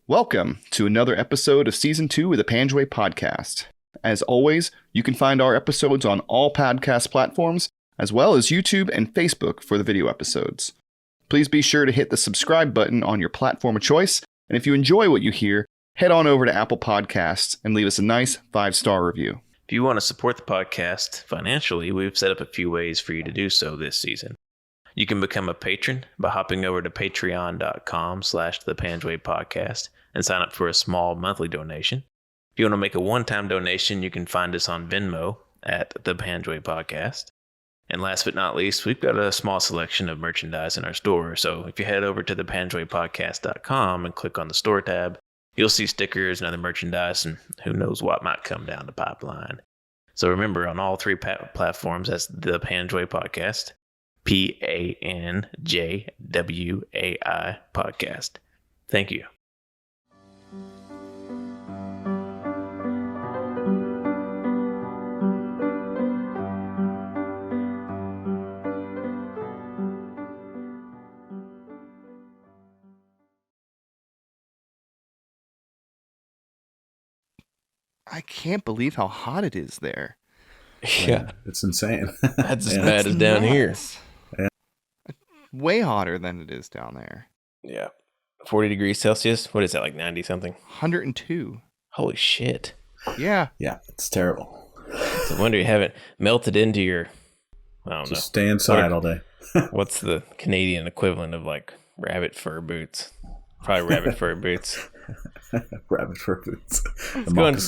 Welcome to another episode of Season 2 of the Panjwai Podcast. As always, you can find our episodes on all podcast platforms, as well as YouTube and Facebook for the video episodes. Please be sure to hit the subscribe button on your platform of choice, and if you enjoy what you hear, head on over to Apple Podcasts and leave us a nice 5-star review. If you want to support the podcast financially, we've set up a few ways for you to do so this season. You can become a patron by hopping over to patreon.com/thepanjwai podcast and sign up for a small monthly donation. If you want to make a one-time donation, you can find us on Venmo at the Panjwai Podcast. And last but not least, we've got a small selection of merchandise in our store. So if you head over to thepanjwaipodcast.com and click on the store tab, you'll see stickers and other merchandise, and who knows what might come down the pipeline. So remember, on all three platforms, that's the Panjwai Podcast. Panjwai Podcast. Thank you. I can't believe how hot it is there. Yeah, it's insane. That's as bad as down here. Yeah. Way hotter than it is down there. Yeah. 40 degrees Celsius. What is that, like 90 something? 102. Holy shit. Yeah. Yeah, it's terrible. It's a wonder you haven't melted into your, I don't Just stay inside all day. What's the Canadian equivalent of like rabbit fur boots? Probably rabbit fur boots. Rabbit fur boots.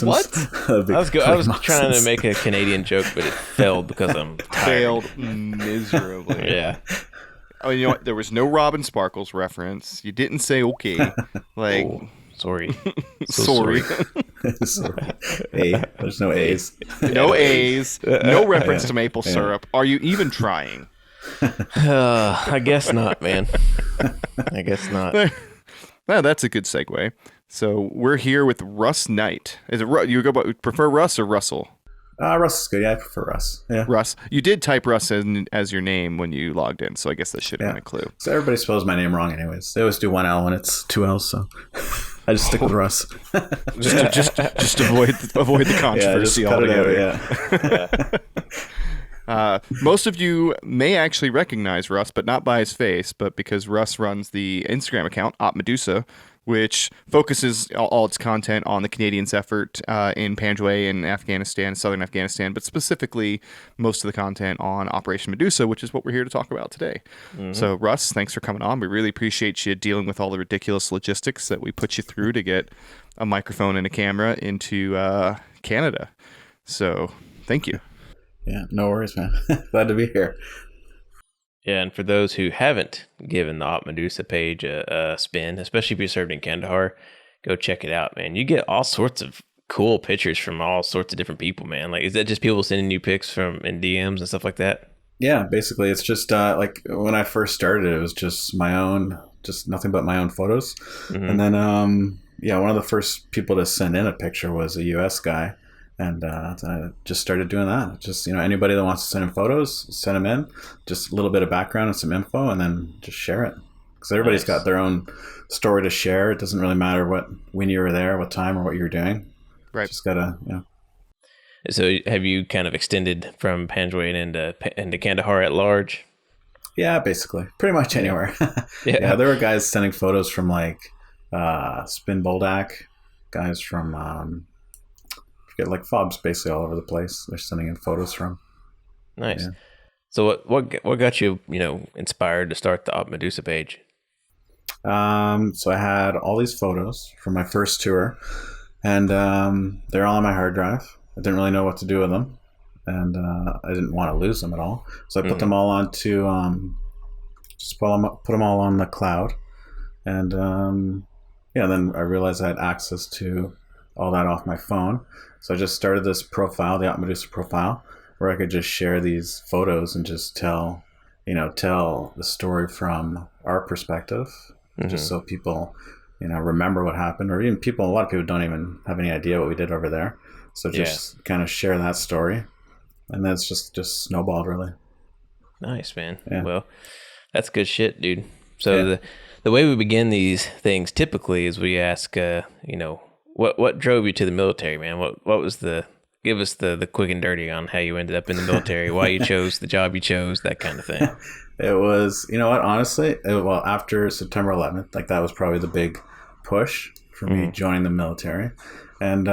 What? I was trying to make a Canadian joke, but it failed because I'm tired. Failed miserably. Yeah. Oh, you know what? There was no Robin Sparkles reference. You didn't say okay. Like, oh, sorry. Sorry. Sorry. A. There's no A's. No A's. No reference to maple syrup. Are you even trying? I guess not, man. I guess not. Well, that's a good segue. So we're here with Russ Knight. Is it prefer Russ or Russell? Russ is good. Yeah, I prefer Russ. Yeah. Russ. You did type Russ as your name when you logged in, so I guess that should have been a clue. So everybody spells my name wrong anyways. They always do one L when it's two L's, so I just stick with Russ. just avoid the controversy altogether. Most of you may actually recognize Russ, but not by his face, but because Russ runs the Instagram account, OP Medusa, which focuses all its content on the Canadians' effort in Panjwai and Afghanistan, southern Afghanistan, but specifically most of the content on Operation Medusa, which is what we're here to talk about today. Mm-hmm. So, Russ, thanks for coming on. We really appreciate you dealing with all the ridiculous logistics that we put you through to get a microphone and a camera into Canada. So, thank you. Yeah, no worries, man. Glad to be here. Yeah, and for those who haven't given the Op Medusa page a spin, especially if you're served in Kandahar, go check it out, man. You get all sorts of cool pictures from all sorts of different people, man. Like, is that just people sending you pics in DMs and stuff like that? Yeah, basically, it's just like when I first started, it was just my own, just nothing but my own photos. Mm-hmm. And then, one of the first people to send in a picture was a U.S. guy. And I just started doing that. Just, anybody that wants to send in photos, send them in. Just a little bit of background and some info, and then just share it. Because everybody's got their own story to share. It doesn't really matter when you were there, what time, or what you were doing. Right. Just gotta, So have you kind of extended from Panjwai into Kandahar at large? Yeah, basically. Pretty much anywhere. Yeah, there were guys sending photos from like Spin Boldak, guys from... like fobs basically all over the place. They're sending in photos from. Nice. Yeah. So what got you inspired to start the Op Medusa page? So I had all these photos from my first tour, and they're all on my hard drive. I didn't really know what to do with them, and I didn't want to lose them at all. So I put them all onto put them all on the cloud, and then I realized I had access to all that off my phone. So I just started this profile, the Op Medusa profile, where I could just share these photos and just tell the story from our perspective, just so people, remember what happened, or even a lot of people don't even have any idea what we did over there. So just kind of share that story, and then it's just snowballed really. Nice, man. Yeah. Well, that's good shit, dude. So the way we begin these things typically is we ask, what drove you to the military, man? What was give us the quick and dirty on how you ended up in the military, why you chose the job you chose, that kind of thing. It was, you know what, honestly, after September 11th, like that was probably the big push for me joining the military. And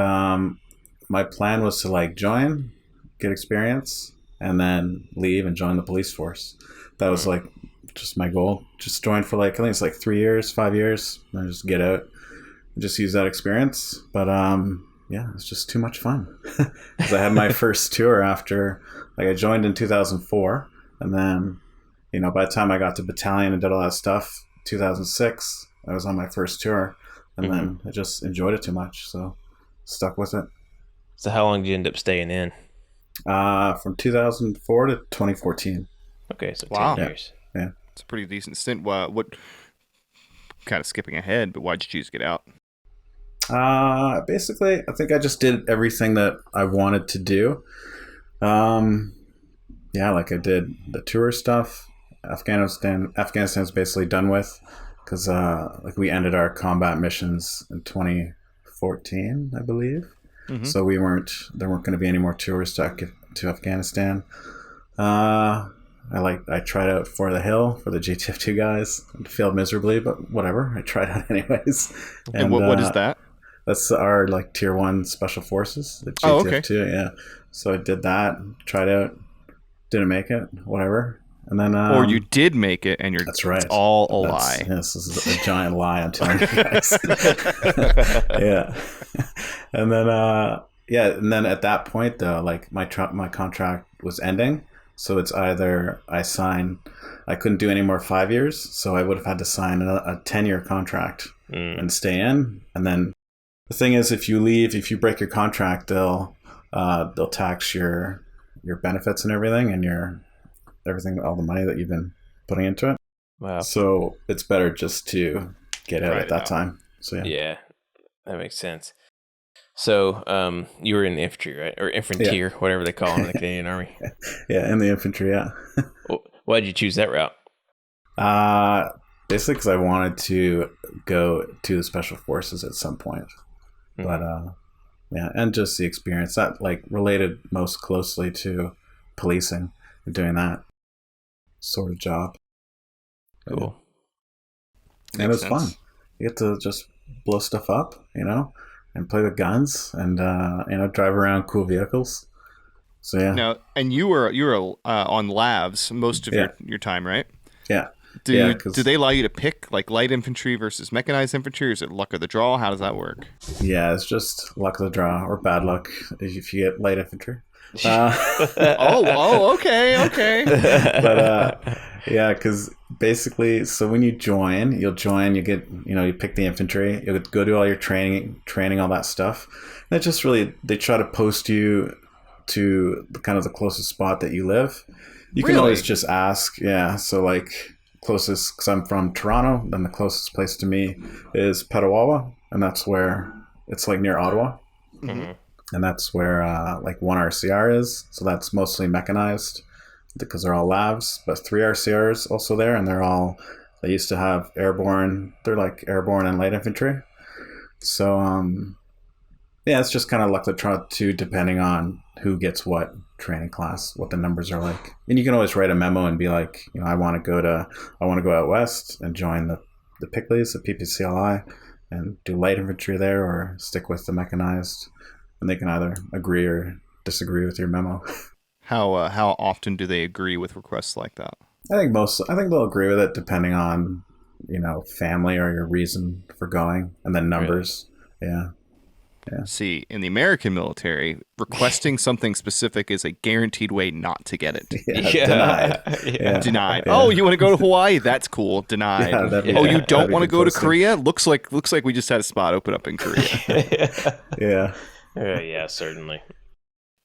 my plan was to like join, get experience, and then leave and join the police force. That was like just my goal. Just join for like, I think it's like 3 years, 5 years, and then just get out and just use that experience. But yeah, it's just too much fun. Because I had my first tour after, like I joined in 2004, and then, you know, by the time I got to battalion and did all that stuff, 2006, I was on my first tour, and then I just enjoyed it too much, so stuck with it. So how long did you end up staying in? From 2004 to 2014. Okay, so 10 years. Yeah. It's a pretty decent stint. What kind of skipping ahead, but why'd you choose to get out? Basically, I think I just did everything that I wanted to do. Yeah, like I did the tour stuff. Afghanistan's basically done with, because like we ended our combat missions in 2014, I believe. So there weren't going to be any more tours to Afghanistan. I tried out for the Hill for the GTF2 guys. It failed miserably, but whatever. I tried out anyways. And what is that? That's our like tier 1 special forces, the GTF2. Yeah. So I did that, tried out, didn't make it, whatever. And then or you did make it, and that's right. It's all a lie. Yes, this is a giant lie, I'm telling you guys. Yeah. And then and then at that point though, like my contract was ending. So it's either I couldn't do any more 5 years, so I would have had to sign a 10-year contract and stay in. And then the thing is, if you break your contract, they'll tax your benefits and everything, and all the money that you've been putting into it. Wow. So it's better just to get out at that time. So yeah, that makes sense. So you were in the infantry, right? Or infantry, whatever they call them in the Canadian Army. Yeah, in the infantry, yeah. Why did you choose that route? Basically because I wanted to go to the special forces at some point. But yeah, and just the experience that like related most closely to policing and doing that sort of job. Cool. And it was fun. You get to just blow stuff up, you know, and play with guns and drive around cool vehicles. So yeah. Now, and you were on labs most of your time, right? Yeah. Do they allow you to pick like light infantry versus mechanized infantry, or is it luck of the draw? How does that work? Yeah, it's just luck of the draw or bad luck if you get light infantry. Okay. But yeah, because basically, so when you join, you get, you pick the infantry, you go do all your training, all that stuff. And it just really, they try to post you to the closest spot that you live. You can always just ask. Yeah. So like closest, because I'm from Toronto, then the closest place to me is Petawawa, and that's where it's like near Ottawa. Mm-hmm. And that's where like 1 RCR is. So that's mostly mechanized because they're all labs, but 3 RCRs also there, and they used to have airborne. They're like airborne and light infantry. So yeah, it's just kind of luck of the draw too, depending on who gets what training class, what the numbers are like. And you can always write a memo and be like, I want to go out west and join the Pickleys, the PPCLI, and do light infantry there, or stick with the mechanized. And they can either agree or disagree with your memo. How often do they agree with requests like that? I think they'll agree with it depending on, family or your reason for going, and then numbers. Really? Yeah. See, in the American military, requesting something specific is a guaranteed way not to get it. Denied. Denied. Yeah. Oh, you want to go to Hawaii? That's cool. Denied. You don't want to go to Korea? Looks like we just had a spot open up in Korea. Yeah. Yeah, certainly.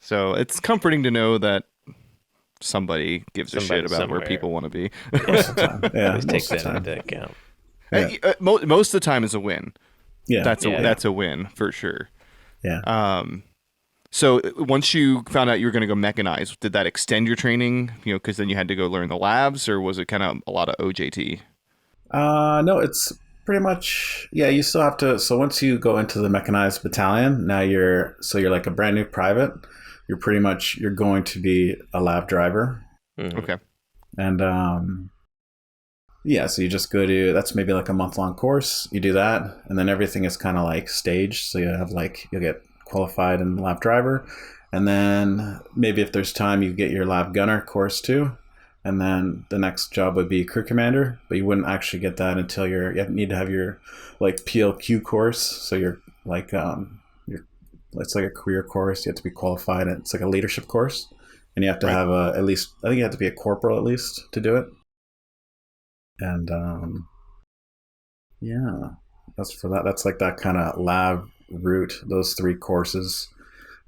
So it's comforting to know that somebody gives a shit about where people want to be. Most of the time. Yeah, take that into account. Yeah. Most of the time is a win. Yeah, that's a win for sure. Yeah. So once you found out you were going to go mechanized, did that extend your training? Because then you had to go learn the labs, or was it kind of a lot of OJT? No, it's pretty much, yeah, you still have to. So once you go into the mechanized battalion, now you're like a brand new private. You're going to be a lab driver. Mhm. Okay. And yeah, so you just go to, that's maybe like a month-long course. You do that, and then everything is kind of like staged. So you have like, you'll get qualified in lab driver, and then maybe if there's time, you get your lab gunner course too. And then the next job would be crew commander, but you wouldn't actually get that until you need to have your like PLQ course. So you're like it's like a career course. You have to be qualified. It's like a leadership course, and you have to Right. have at least, I think you have to be a corporal at least to do it. And yeah, that's for that. That's like that kind of lab route. Those 3 courses.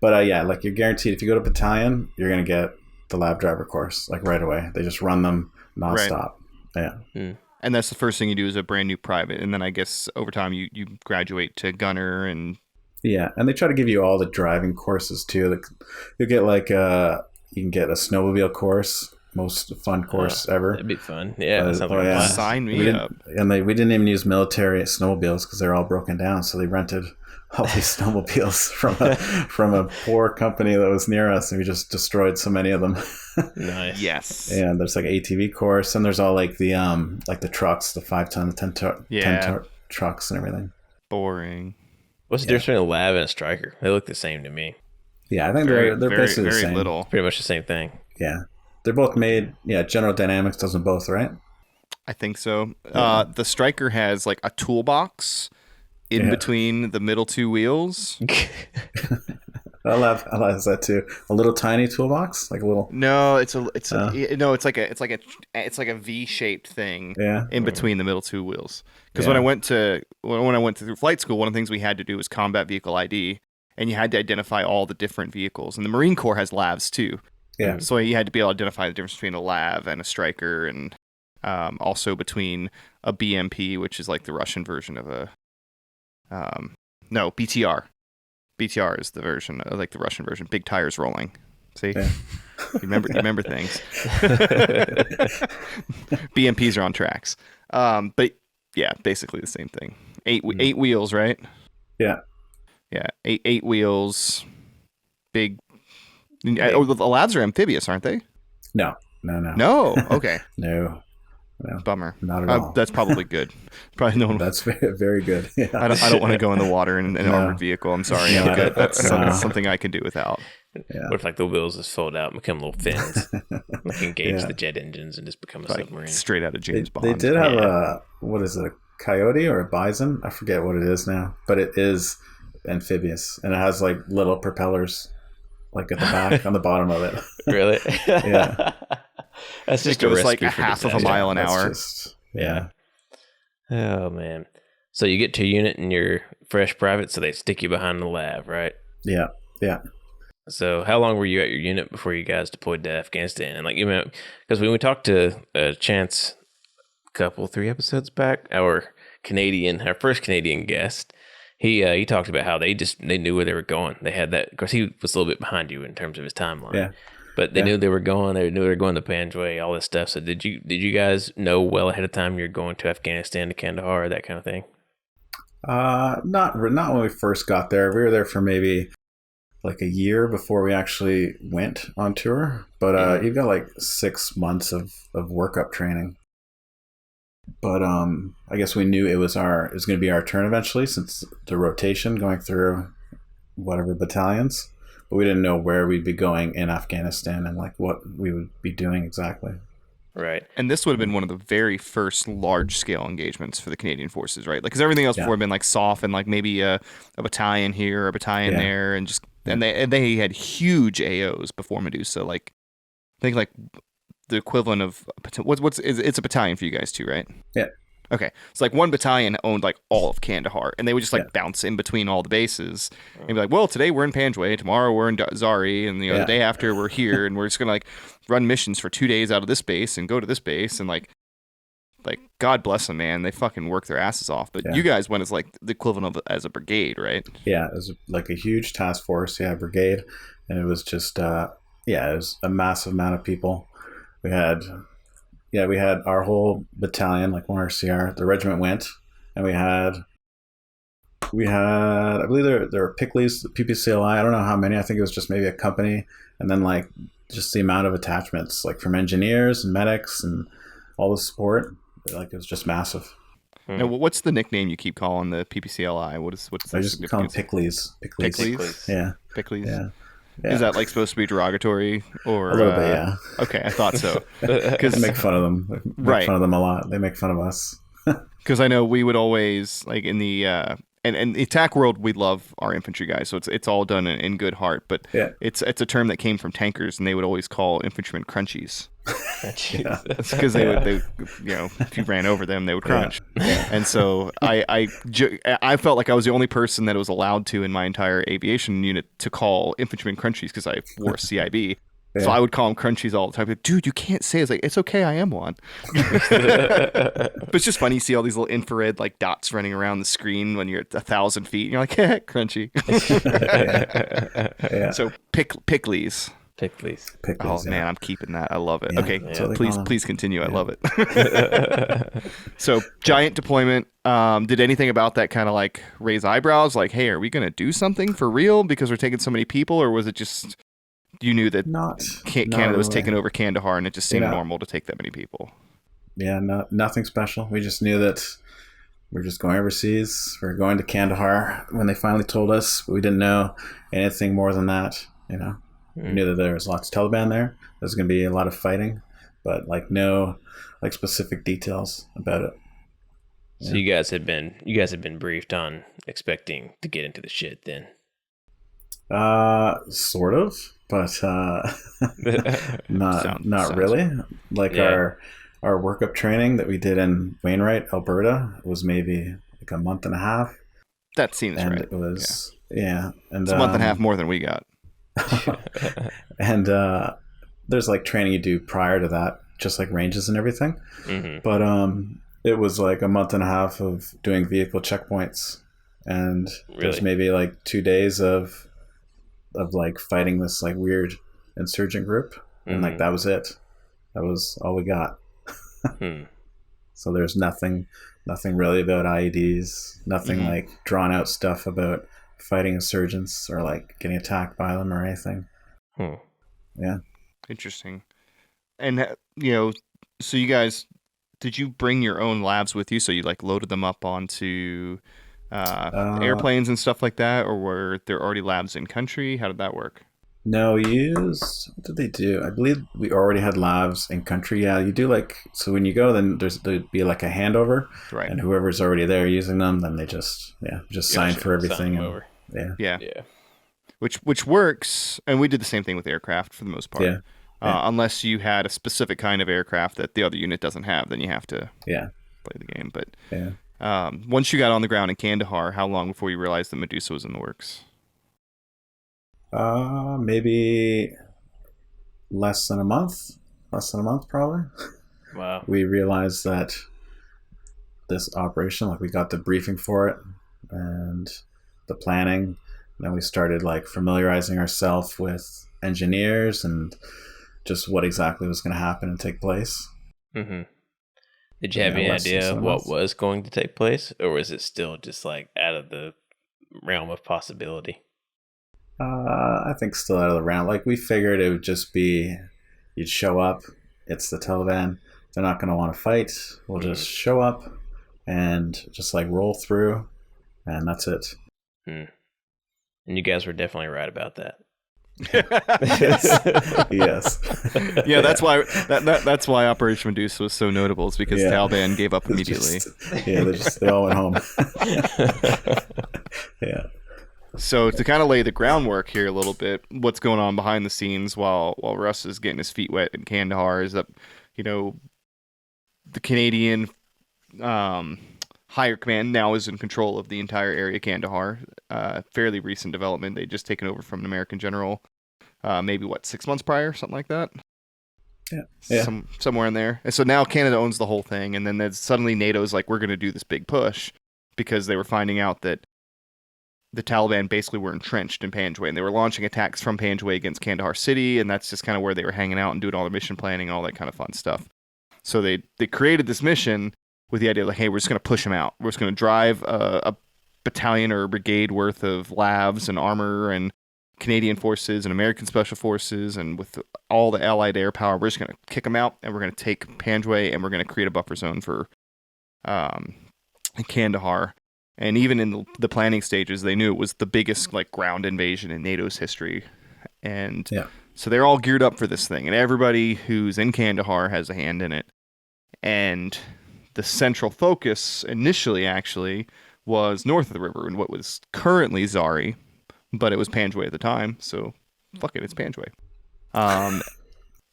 But yeah, like you're guaranteed if you go to battalion, you're gonna get the lab driver course like right away. They just run them nonstop. Yeah. And that's the first thing you do as a brand new private, and then I guess over time you graduate to gunner and Yeah, and they try to give you all the driving courses too. Like you'll get like you can get a snowmobile course, most fun course ever. That'd be fun. Yeah, that sounds like a yeah. blast. sign We me didn't, up. and we didn't even use military snowmobiles because they're all broken down. So they rented all these snowmobiles from a poor company that was near us, and we just destroyed so many of them. Nice. Yes. And there's like ATV course, and there's all like the trucks, the 5-ton, 10-ton, Yeah. 10-ton trucks and everything. Boring. What's the difference between a lab and a striker? They look the same to me. Yeah, I think Very, they're very, basically the very same. little. Pretty much the same thing. Yeah, they're both made. Yeah, General Dynamics does them both, right? I think so. The striker has like a toolbox in Yeah. between the middle 2 wheels. I love that too. A little tiny toolbox, like a little. No, it's like a V-shaped thing Yeah. in between the middle 2 wheels. Because Yeah. when I went through flight school, one of the things we had to do was combat vehicle ID, and you had to identify all the different vehicles. And the Marine Corps has LAVs too, Yeah. so you had to be able to identify the difference between a LAV and a striker, and also between a BMP, which is like the Russian version of a BTR. BTR is the version, like the Russian version. Big tires rolling. See, Yeah. you remember things. BMPs are on tracks, but yeah, basically the same thing. Eight wheels, right? Yeah. Yeah, eight wheels. Big. Oh, the labs are amphibious, aren't they? No. No. Okay. No. Bummer. Not at all. That's probably good. Probably no one. That's very, very good. Yeah. I don't want to go in the water in an No. armored vehicle. I'm sorry. No. I'm good. That's No. something I can do without. Yeah. What if like the wheels just fold out and become little fins? Like engage Yeah. the jet engines and just become a Like submarine. straight out of James Bond. They did have Yeah. what is it, a coyote or a bison? I forget what it is now, but it is amphibious, and it has like little propellers, like at the back on the bottom of it. Really? Yeah. That's It just a goes like recipe a for half of a disaster. mile an That's hour. just- yeah. Oh man. So you get to a unit and you're fresh private, so they stick you behind the lab, right? Yeah. Yeah. So how long were you at your unit before you guys deployed to Afghanistan? And like you know, because when we talked to Chance a couple 3 episodes back, our first Canadian guest, he talked about how they knew where they were going. They had that. Of course, he was a little bit behind you in terms of his timeline. Yeah. But they Yeah. knew they were going. They knew they were going to Panjwai, all this stuff. So did you guys know well ahead of time you're going to Afghanistan, to Kandahar, that kind of thing? Not when we first got there. We were there for maybe like a year before we actually went on tour. But you've got like 6 months of workup training. But I guess we knew it was going to be our turn eventually, since the rotation going through whatever battalions. But we didn't know where we'd be going in Afghanistan and like what we would be doing exactly. Right. And this would have been one of the very first large-scale engagements for the Canadian Forces, right? Like, because everything else before had been like soft and like maybe a battalion here or a battalion there, and just and they had huge AOs before Medusa. Like, I think like the equivalent of it's a battalion for you guys too, right? Yeah. Okay, so like one battalion owned like all of Kandahar, and they would just like bounce in between all the bases and be like, well, today we're in Panjwai, tomorrow we're in Zari, and the day after we're here, and we're just gonna like run missions for 2 days out of this base and go to this base, and like God bless them, man, they fucking work their asses off. But you guys went as like the equivalent of as a brigade, right? Yeah, it was like a huge task force, brigade, and it was just it was a massive amount of people. We had we had our whole battalion, like 1RCR, the regiment went, and we had, I believe there were Pickley's, the PPCLI. I don't know how many. I think it was just maybe a company, and then like just the amount of attachments, like from engineers and medics and all the support. Like it was just massive. Now, what's the nickname you keep calling the PPCLI? What's I just call them Pickley's. Pickley's? Yeah. Pickley's? Yeah. Is that like supposed to be derogatory or a little bit? Yeah. Okay, I thought so. Because make fun of them. Make fun of them a lot. They make fun of us. Because I know we would always like in the and the attack world, we love our infantry guys, so it's all done in good heart. But it's a term that came from tankers, and they would always call infantrymen crunchies. It's because they would if you ran over them, they would crunch. And so I felt like I was the only person that was allowed to in my entire aviation unit to call infantrymen crunchies because I wore CIB. So I would call them crunchies all the time. Like, dude, you can't say it. It's like, it's okay, I am one. But it's just funny. You see all these little infrared like dots running around the screen when you're at 1,000 feet. And you're like, crunchy. So Pickley's. Oh man, I'm keeping that. I love it. Okay, so please continue. I love it. So giant deployment. Did anything about that kind of like raise eyebrows? Like, hey, are we going to do something for real because we're taking so many people, or was it just you knew that Canada was taking over Kandahar and it just seemed normal to take that many people? Yeah, nothing special. We just knew that we're just going overseas. We're going to Kandahar when they finally told us. But we didn't know anything more than that. We knew that there was lots of Taliban there. There's going to be a lot of fighting, but like no like specific details about it. So you guys have been briefed on expecting to get into the shit then. Sort of, but not really. Like our workup training that we did in Wainwright, Alberta, was maybe like a month and a half. That seems and right. It was and it's a month and a half more than we got. And there's like training you do prior to that, just like ranges and everything. Mm-hmm. But it was like a month and a half of doing vehicle checkpoints, and there's maybe like 2 days of like fighting this like weird insurgent group, and like that was it. That was all we got. So there's nothing really about IEDs, nothing like drawn out stuff about fighting insurgents or like getting attacked by them or anything. Yeah. Interesting. And so you guys, did you bring your own labs with you? So you like loaded them up onto airplanes and stuff like that, or were there already labs in country? How did that work? No, what did they do? I believe we already had labs in country. Yeah, you do like, so when you go, then there'd be like a handover, right? And whoever's already there using them, then they just sign for everything. Over. Yeah. Which works, and we did the same thing with aircraft for the most part. Unless you had a specific kind of aircraft that the other unit doesn't have, then you have to play the game. But once you got on the ground in Kandahar, how long before you realized that Medusa was in the works? Maybe less than a month probably. Wow. We realized that this operation, like we got the briefing for it and the planning, and then we started like familiarizing ourselves with engineers and just what exactly was going to happen and take place. Mm-hmm. Did you have any idea what was going to take place, or was it still just like out of the realm of possibility? I think still out of the realm. Like we figured it would just be, you'd show up, it's the Taliban, they're not going to want to fight, we'll just show up and just like roll through, and that's it. And you guys were definitely right about that. Yes. Yeah, that's why Operation Medusa was so notable. It's because the Taliban gave up immediately. They all went home. Yeah. So to kind of lay the groundwork here a little bit, what's going on behind the scenes while Russ is getting his feet wet in Kandahar is that the Canadian higher command now is in control of the entire area of Kandahar. Fairly recent development. They just taken over from an American general, maybe 6 months prior, something like that. Yeah. Somewhere in there. And so now Canada owns the whole thing, and then suddenly NATO's like, we're going to do this big push because they were finding out that the Taliban basically were entrenched in Panjwai, and they were launching attacks from Panjwai against Kandahar city, and that's just kind of where they were hanging out and doing all their mission planning and all that kind of fun stuff. So they created this mission with the idea like, hey, we're just going to push them out. We're just going to drive a battalion or a brigade worth of LAVs and armor and Canadian forces and American special forces, and with all the allied air power, we're just going to kick them out, and we're going to take Panjwai, and we're going to create a buffer zone for Kandahar. And even in the planning stages, they knew it was the biggest like ground invasion in NATO's history. And so they're all geared up for this thing, and everybody who's in Kandahar has a hand in it. And the central focus initially actually was north of the river in what was currently Zari, but it was Panjwai at the time, so fuck it, it's Panjwai.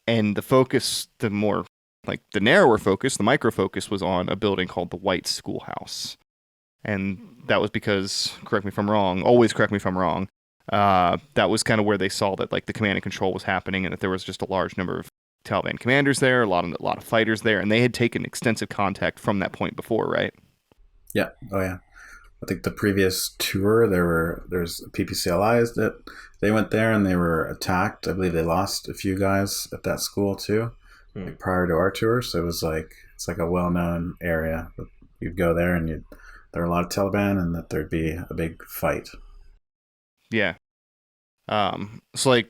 And the focus, the more, like, the narrower focus, the micro focus, was on a building called the White Schoolhouse. And that was because, correct me if I'm wrong, always correct me if I'm wrong, that was kind of where they saw that, like, the command and control was happening, and that there was just a large number of Taliban commanders there, a lot of fighters there, and they had taken extensive contact from that point before, right? Yeah. Oh, yeah. I think the previous tour, there's PPCLIs that they went there and they were attacked. I believe they lost a few guys at that school too, like prior to our tour. So it's like a well-known area. You'd go there and there were a lot of Taliban, and that there'd be a big fight. Yeah. So like,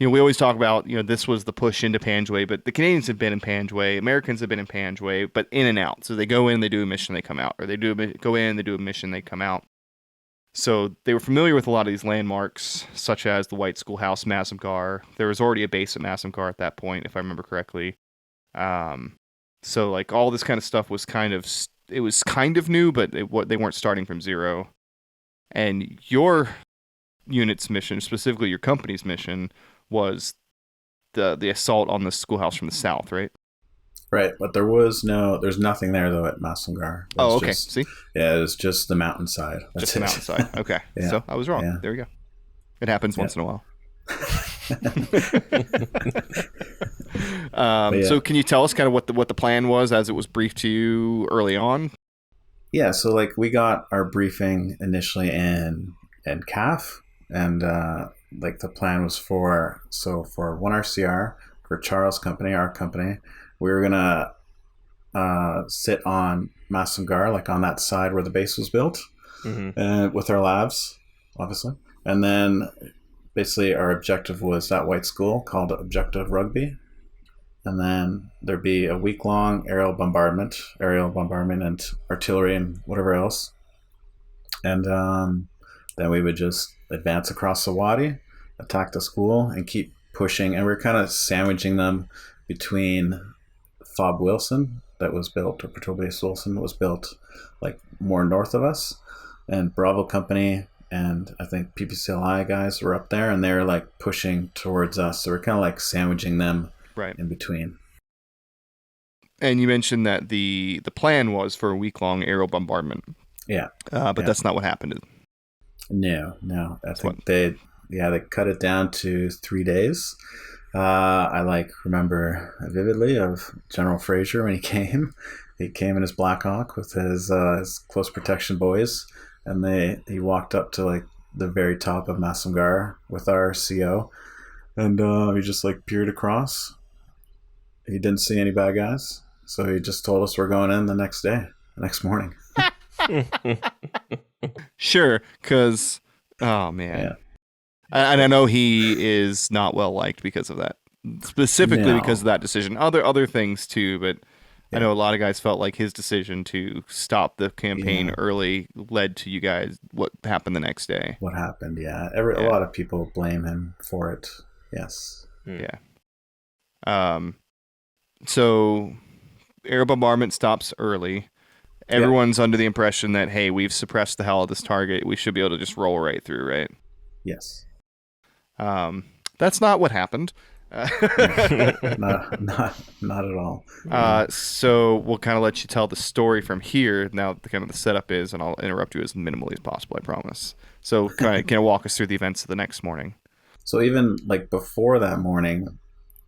you know, we always talk about, you know, this was the push into Panjwai, but the Canadians have been in Panjwai, Americans have been in Panjwai, but in and out. So they go in, they do a mission, they come out, or go in, they do a mission, they come out. So they were familiar with a lot of these landmarks, such as the White Schoolhouse, Medusa Ghar. There was already a base at Medusa Ghar at that point, if I remember correctly. So like all this kind of stuff was kind of new, but they weren't starting from zero. And your unit's mission, specifically your company's mission, was the assault on the schoolhouse from the south, right? Right, but there's nothing there though at Medusa Ghar. Oh, okay. See? Yeah, it was just the mountainside. Just the mountainside. Okay. Yeah. So I was wrong. Yeah. There we go. It happens once in a while. So can you tell us kind of what the plan was as it was briefed to you early on? Yeah, so like we got our briefing initially in CAF, and like the plan was for 1RCR, for Charles' company, our company, we were gonna sit on Medusa Ghar, like on that side where the base was built, and with our labs, obviously. And then basically our objective was that white school called Objective Rugby. And then there'd be a week-long aerial bombardment and artillery and whatever else. And then we would just advance across the wadi, attack the school, and keep pushing. And we're kind of sandwiching them between FOB Wilson, that was built, or Patrol Base Wilson, was built like more north of us, and Bravo Company and I think PPCLI guys were up there, and they were like pushing towards us. So we're kind of like sandwiching them right in between. And you mentioned that the plan was for a week-long aerial bombardment. Yeah. But that's not what happened. No. I think they cut it down to 3 days. I remember vividly of General Fraser when he came. He came in his Black Hawk with his close protection boys, and he walked up to like the very top of Medusa Ghar with our CO, and he just like peered across. He didn't see any bad guys, so he just told us we're going in the next morning. Sure, because oh man, yeah. And I know he is not well liked because of that, specifically because of that decision. Other things too, but I know a lot of guys felt like his decision to stop the campaign early led to you guys what happened the next day. What happened? Yeah, a lot of people blame him for it. Yes. Yeah. So air bombardment stops early. Everyone's under the impression that, hey, we've suppressed the hell of this target. We should be able to just roll right through, right? Yes. That's not what happened. not at all. So we'll kind of let you tell the story from here. Now, the setup is, and I'll interrupt you as minimally as possible, I promise. So can I walk us through the events of the next morning? So even like before that morning,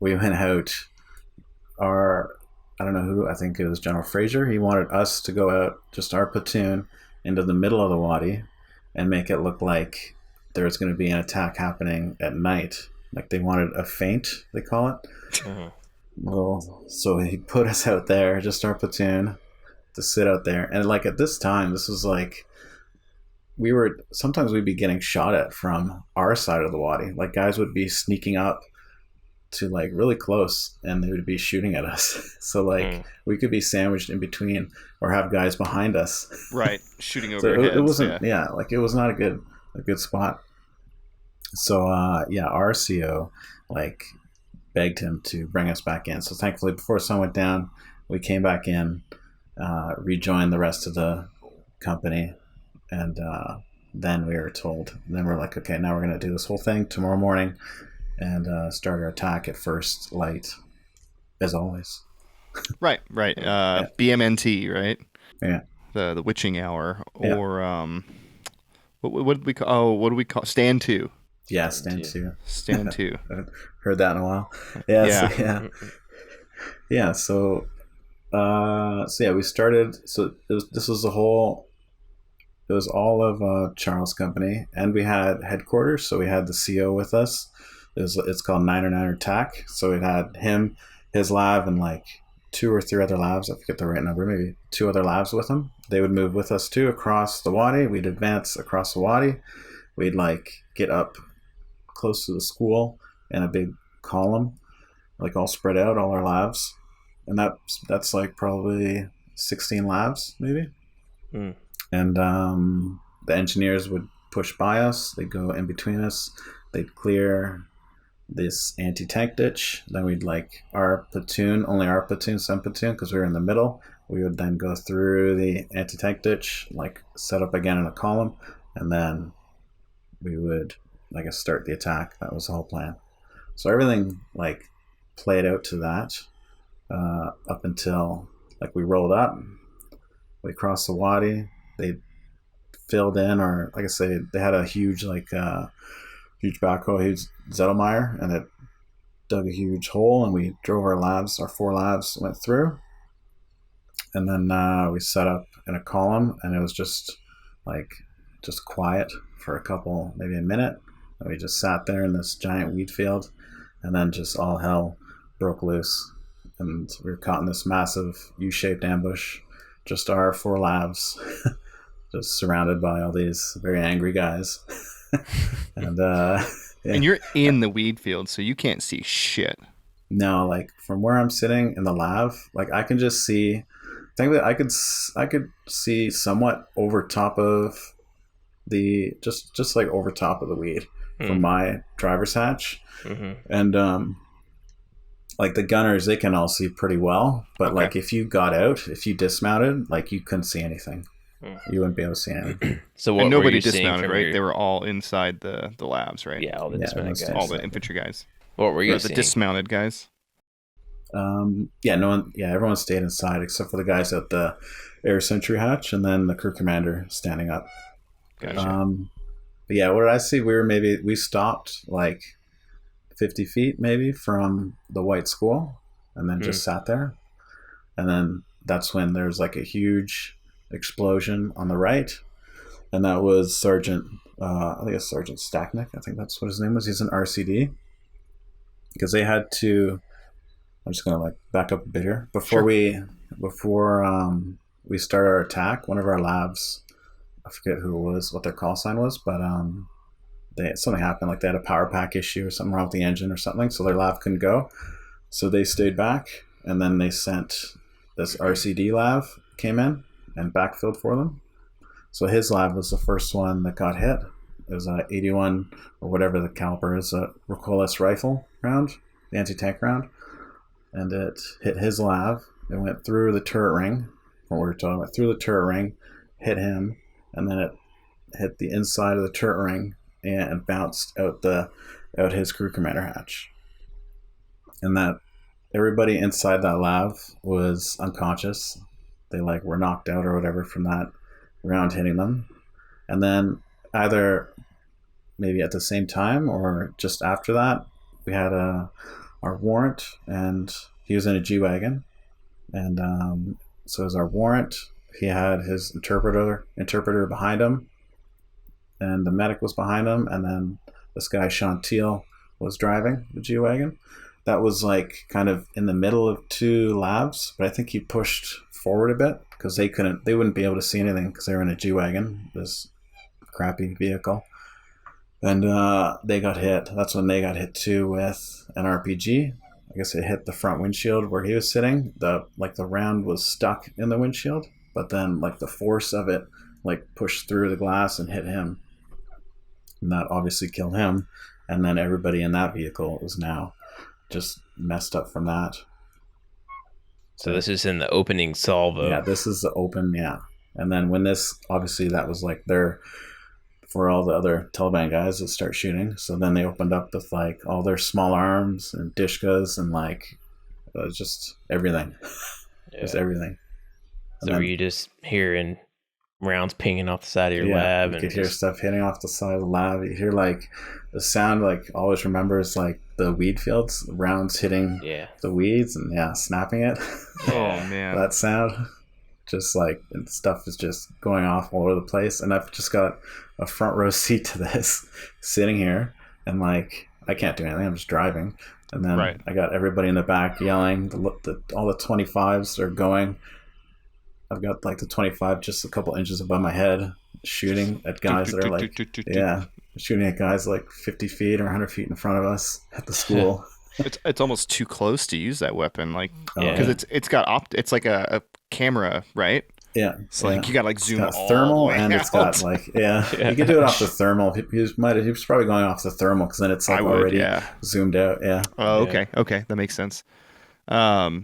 we went out. I don't know who, I think it was General Fraser. He wanted us to go out, just our platoon, into the middle of the wadi and make it look like there was going to be an attack happening at night. Like they wanted a feint, they call it. Well, so he put us out there, just our platoon, to sit out there. And like at this time, this was like sometimes we'd be getting shot at from our side of the wadi. Like guys would be sneaking up to like really close and they would be shooting at us. So like we could be sandwiched in between or have guys behind us. Right. Shooting over So your heads. it wasn't, like it was not a good spot. So our CO like begged him to bring us back in. So thankfully before the sun went down, we came back in, rejoined the rest of the company, and then we were told, then we're like, okay, now we're going to do this whole thing tomorrow morning and start our attack at first light, as always. Right. BMNT, right? Yeah. The witching hour, or what did we call? Oh, what do we call? Stand 2. Yeah, stand 2. Stand 2. I haven't heard that in a while. Yeah. So we started. So this was it was all of Charles' company, and we had headquarters. So we had the CO with us. It's called 909 Attack. So we had him, his lab, and like 2 or 3 other labs. I forget the right number. Maybe 2 other labs with him. They would move with us too across the wadi. We'd advance across the wadi. We'd like get up close to the school in a big column, like all spread out, all our labs, and that's like probably 16 labs maybe. And the engineers would push by us. They'd go in between us. They'd clear this anti-tank ditch. Then we'd like our platoon, some platoon, because we were in the middle. We would then go through the anti-tank ditch, like set up again in a column, and then we would, I guess, start the attack. That was the whole plan. So everything like played out to that up until like we rolled up, we crossed the wadi. They filled in, or like I say, they had a huge huge backhoe, huge Zettelmeyer, and it dug a huge hole, and we drove our 4 labs went through, and then we set up in a column, and it was just quiet for maybe a minute, and we just sat there in this giant wheat field, and then just all hell broke loose, and we were caught in this massive U-shaped ambush, just our 4 labs, just surrounded by all these very angry guys. And and you're in the weed field, so you can't see shit. No, like from where I'm sitting in the lab, like I can just see. Thankfully, I could see somewhat over top of the just like over top of the weed from my driver's hatch, and like the gunners, they can all see pretty well, but like if you got out, if you dismounted, like you couldn't see anything. You wouldn't be able to see anything. So what? And nobody were you dismounted, right? Your... They were all inside the labs, right? Yeah, all the dismounted guys. All the infantry guys. What were you the seeing? dismounted guys? Everyone stayed inside except for the guys at the air sentry hatch, and then the crew commander standing up. Gotcha. But yeah, what did I see? We stopped like 50 feet maybe from the White School, and then just sat there, and then that's when there's like a huge explosion on the right, and that was Sergeant I think it's Sergeant Stacknick, I think that's what his name was. He's an RCD, because they had to, I'm just gonna like back up a bit here before we start our attack. One of our labs, I forget who it was, what their call sign was, but something happened, like they had a power pack issue or something wrong with the engine or something, so their lab couldn't go, so they stayed back, and then they sent this RCD lab came in and backfilled for them. So his lab was the first one that got hit. It was a 81 or whatever the caliber is, a recoilless rifle round, the anti-tank round, and it hit his lab. It went through the turret ring. What we were talking about, through the turret ring, hit him, and then it hit the inside of the turret ring and bounced out his crew commander hatch. And that everybody inside that lab was unconscious. They like were knocked out or whatever from that round hitting them. And then either maybe at the same time or just after that, we had our warrant, and he was in a G-Wagon. And so as our warrant, he had his interpreter behind him, and the medic was behind him, and then this guy Sean Teal was driving the G-Wagon. that was like kind of in the middle of two labs, but I think he pushed forward a bit because they wouldn't be able to see anything because they were in a G-Wagon, this crappy vehicle. And they got hit. That's when they got hit too with an RPG. I guess it hit the front windshield where he was sitting. The round was stuck in the windshield, but then like the force of it like pushed through the glass and hit him. And that obviously killed him. And then everybody in that vehicle is now just messed up from that. So this is in the opening salvo. Yeah, this is the open, yeah. And then when this, obviously that was like for all the other Taliban guys that start shooting. So then they opened up with like all their small arms and dishkas and like just everything. Yeah. Just everything. So were you just hearing rounds pinging off the side of your lab? You could hear stuff hitting off the side of the lab. You hear like the sound, like always remember, is like the weed fields, the rounds hitting the weeds and snapping it. Oh man, that sound, just like, and stuff is just going off all over the place. And I've just got a front row seat to this, sitting here, and like I can't do anything. I'm just driving, and then I got everybody in the back yelling. All the 25s are going. I've got like the 25 just a couple inches above my head, shooting at guys that are like, shooting at guys like 50 feet or 100 feet in front of us at the school. It's almost too close to use that weapon, like because it's got it's like a camera, right? Yeah, it's like you got like zoom it's got all thermal, the way and out. It's got like you can do it off the thermal. He was probably going off the thermal because then it's like already zoomed out. Yeah. Oh, okay, that makes sense. So I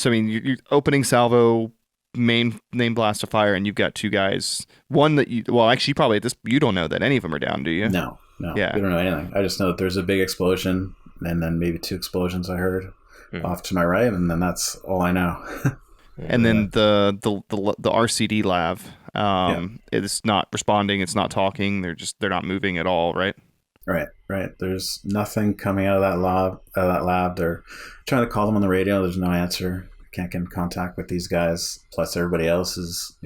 mean, you're opening salvo, main blast of fire, and you've got two guys. One that actually probably you don't know that any of them are down, do you? No, we don't know anything. I just know that there's a big explosion, and then maybe two explosions I heard off to my right, and then that's all I know. And then the RCD lab, it's not responding, it's not talking, they're not moving at all, right? Right. There's nothing coming out of that lab. They're trying to call them on the radio. There's no answer. Can't get in contact with these guys. Plus, everybody else is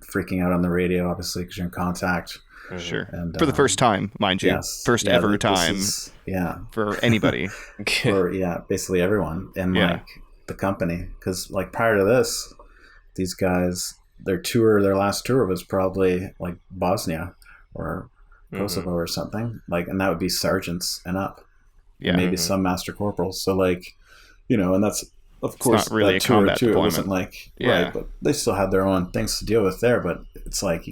freaking out on the radio, obviously, because you're in contact. Sure. And, for the first time, mind you. Yes. First ever time. For anybody. For basically everyone in like the company, because like prior to this, these guys, their last tour was probably like Bosnia or Kosovo or something, like, and that would be sergeants and up, and maybe some master corporals. So like, and that's of course not really that a tour combat too. It deployment. wasn't like right, but they still had their own things to deal with there. But it's like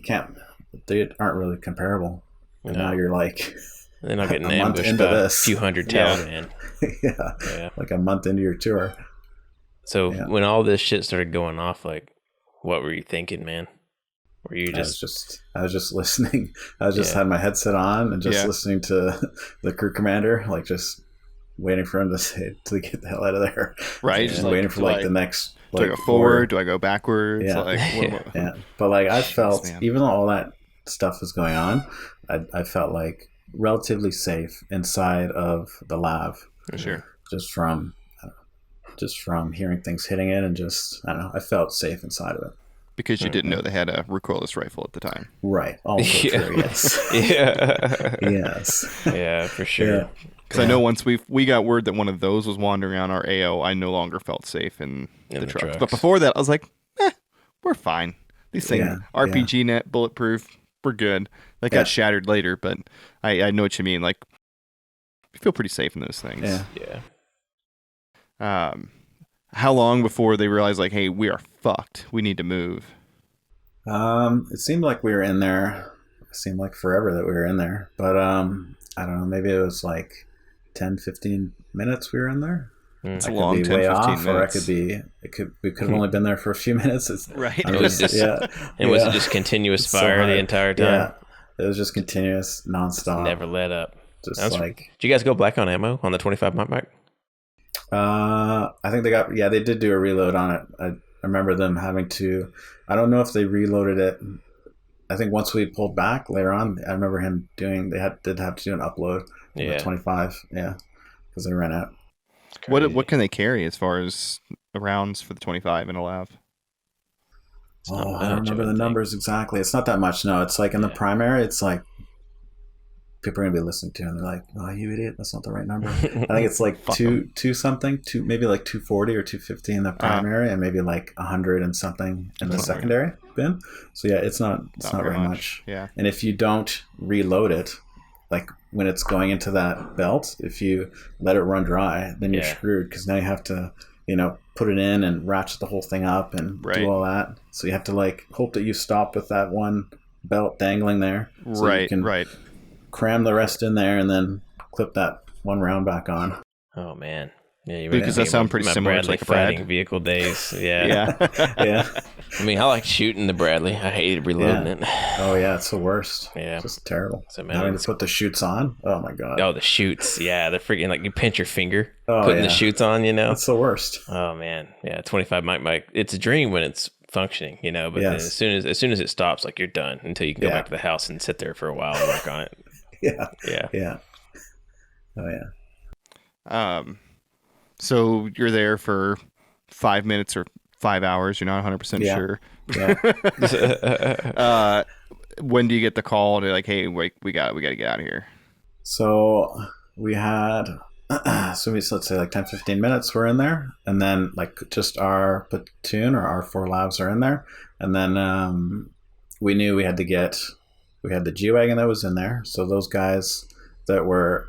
they aren't really comparable. And now you're like, they're not getting ambushed by a few hundred Taliban. Like a month into your tour. So when all this shit started going off, like, what were you thinking, man? Were you just... I was just listening. I just had my headset on and just listening to the crew commander, like just waiting for him to say to get the hell out of there. Right. Just waiting for like the next. Do I go forward? Do I go backwards? Yeah. Like, But like I felt, even though all that stuff was going on, I felt like relatively safe inside of the lab. For sure. Just from hearing things hitting it, and I don't know, I felt safe inside of it. Because you didn't know they had a recoilless rifle at the time. Right. Also true, yes. Yes. Yeah, for sure. Because I know once we got word that one of those was wandering around our AO, I no longer felt safe in the trucks. But before that, I was like, we're fine. These things, RPG net, bulletproof, we're good. That got shattered later, but I know what you mean. Like, you feel pretty safe in those things. Yeah. How long before they realized, like, hey, we are fucked, we need to move? It seemed like we were in there. It seemed like forever that we were in there. But I don't know, maybe it was like 10, 15 minutes we were in there. It's I a could long be 10, way 15 off, minutes. Or we could have only been there for a few minutes. Right. And was it just continuous fire the entire time? Yeah, it was just continuous, nonstop. Never let up. Just did you guys go black on ammo on the 25 mark? I think they did do a reload on it. I remember them having to, I don't know if they reloaded it. I think once we pulled back later on, I remember him did have to do an upload of the 25, because they ran out. What can they carry as far as rounds for the 25 in a lab? I don't remember the numbers exactly. It's not that much. No, it's like in the primary, it's like people are gonna be listening to, and they're like, "Oh, you idiot! That's not the right number." I think it's like two something, maybe like 240 or 250 in the primary, and maybe like 100 and something in the secondary bin. So yeah, it's not very much. Yeah. And if you don't reload it, like when it's going into that belt, if you let it run dry, then you're screwed, because now you have to, put it in and ratchet the whole thing up and do all that. So you have to like hope that you stop with that one belt dangling there. So you can cram the rest in there and then clip that one round back on. Oh man. Yeah, because that sounds pretty similar to like a fighting vehicle days. Yeah. Yeah. I mean, I like shooting the Bradley. I hated reloading it. Oh yeah, it's the worst. Yeah, it's just terrible. So man, having to put the chutes on. Oh my god. Oh, the chutes. Yeah, they're freaking like you pinch your finger putting the chutes on. That's the worst. Oh man, yeah. 25 mic. It's a dream when it's functioning, but then as soon as it stops, like you're done until you can go back to the house and sit there for a while and work on it. Yeah. Oh yeah. So you're there for 5 minutes or 5 hours. You're not 100% sure. Yeah. When do you get the call to like, hey, wait, we got to get out of here? So we had, let's say like 10, 15 minutes we're in there. And then like just our platoon or our 4 labs are in there. And then we knew we had the G-Wagon that was in there. So those guys that were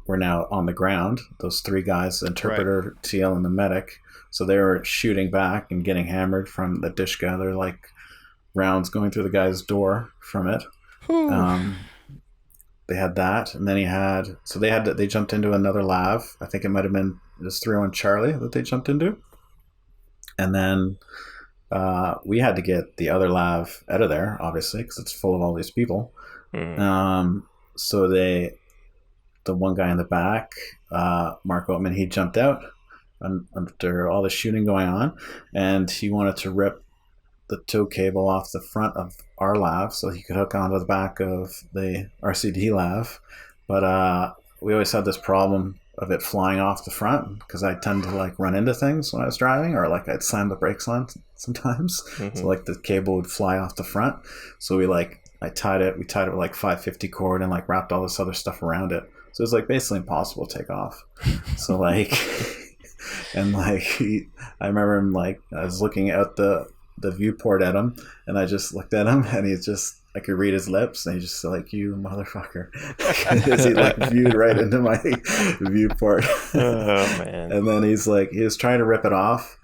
now on the ground, those 3 guys, the interpreter, TL, and the medic. So they were shooting back and getting hammered from the dish gather, like rounds going through the guy's door from it. They had that, and then they jumped into another lab. I think it might have been this 301 Charlie that they jumped into. And then we had to get the other lab out of there, obviously, because it's full of all these people. So the one guy in the back, Mark Oatman, he jumped out after all the shooting going on, and he wanted to rip the tow cable off the front of our lab so he could hook onto the back of the RCD lab. But we always had this problem of it flying off the front, because I tend to like run into things when I was driving, or like I'd slam the brakes on sometimes. So like the cable would fly off the front. So we tied it with like 550 cord and like wrapped all this other stuff around it. So it was like basically impossible to take off. So like, and like I remember him, like I was looking out the viewport at him, and I just looked at him, and I could read his lips, and he's just like, "You motherfucker," as he like viewed right into my viewport. Oh man! And then he was trying to rip it off.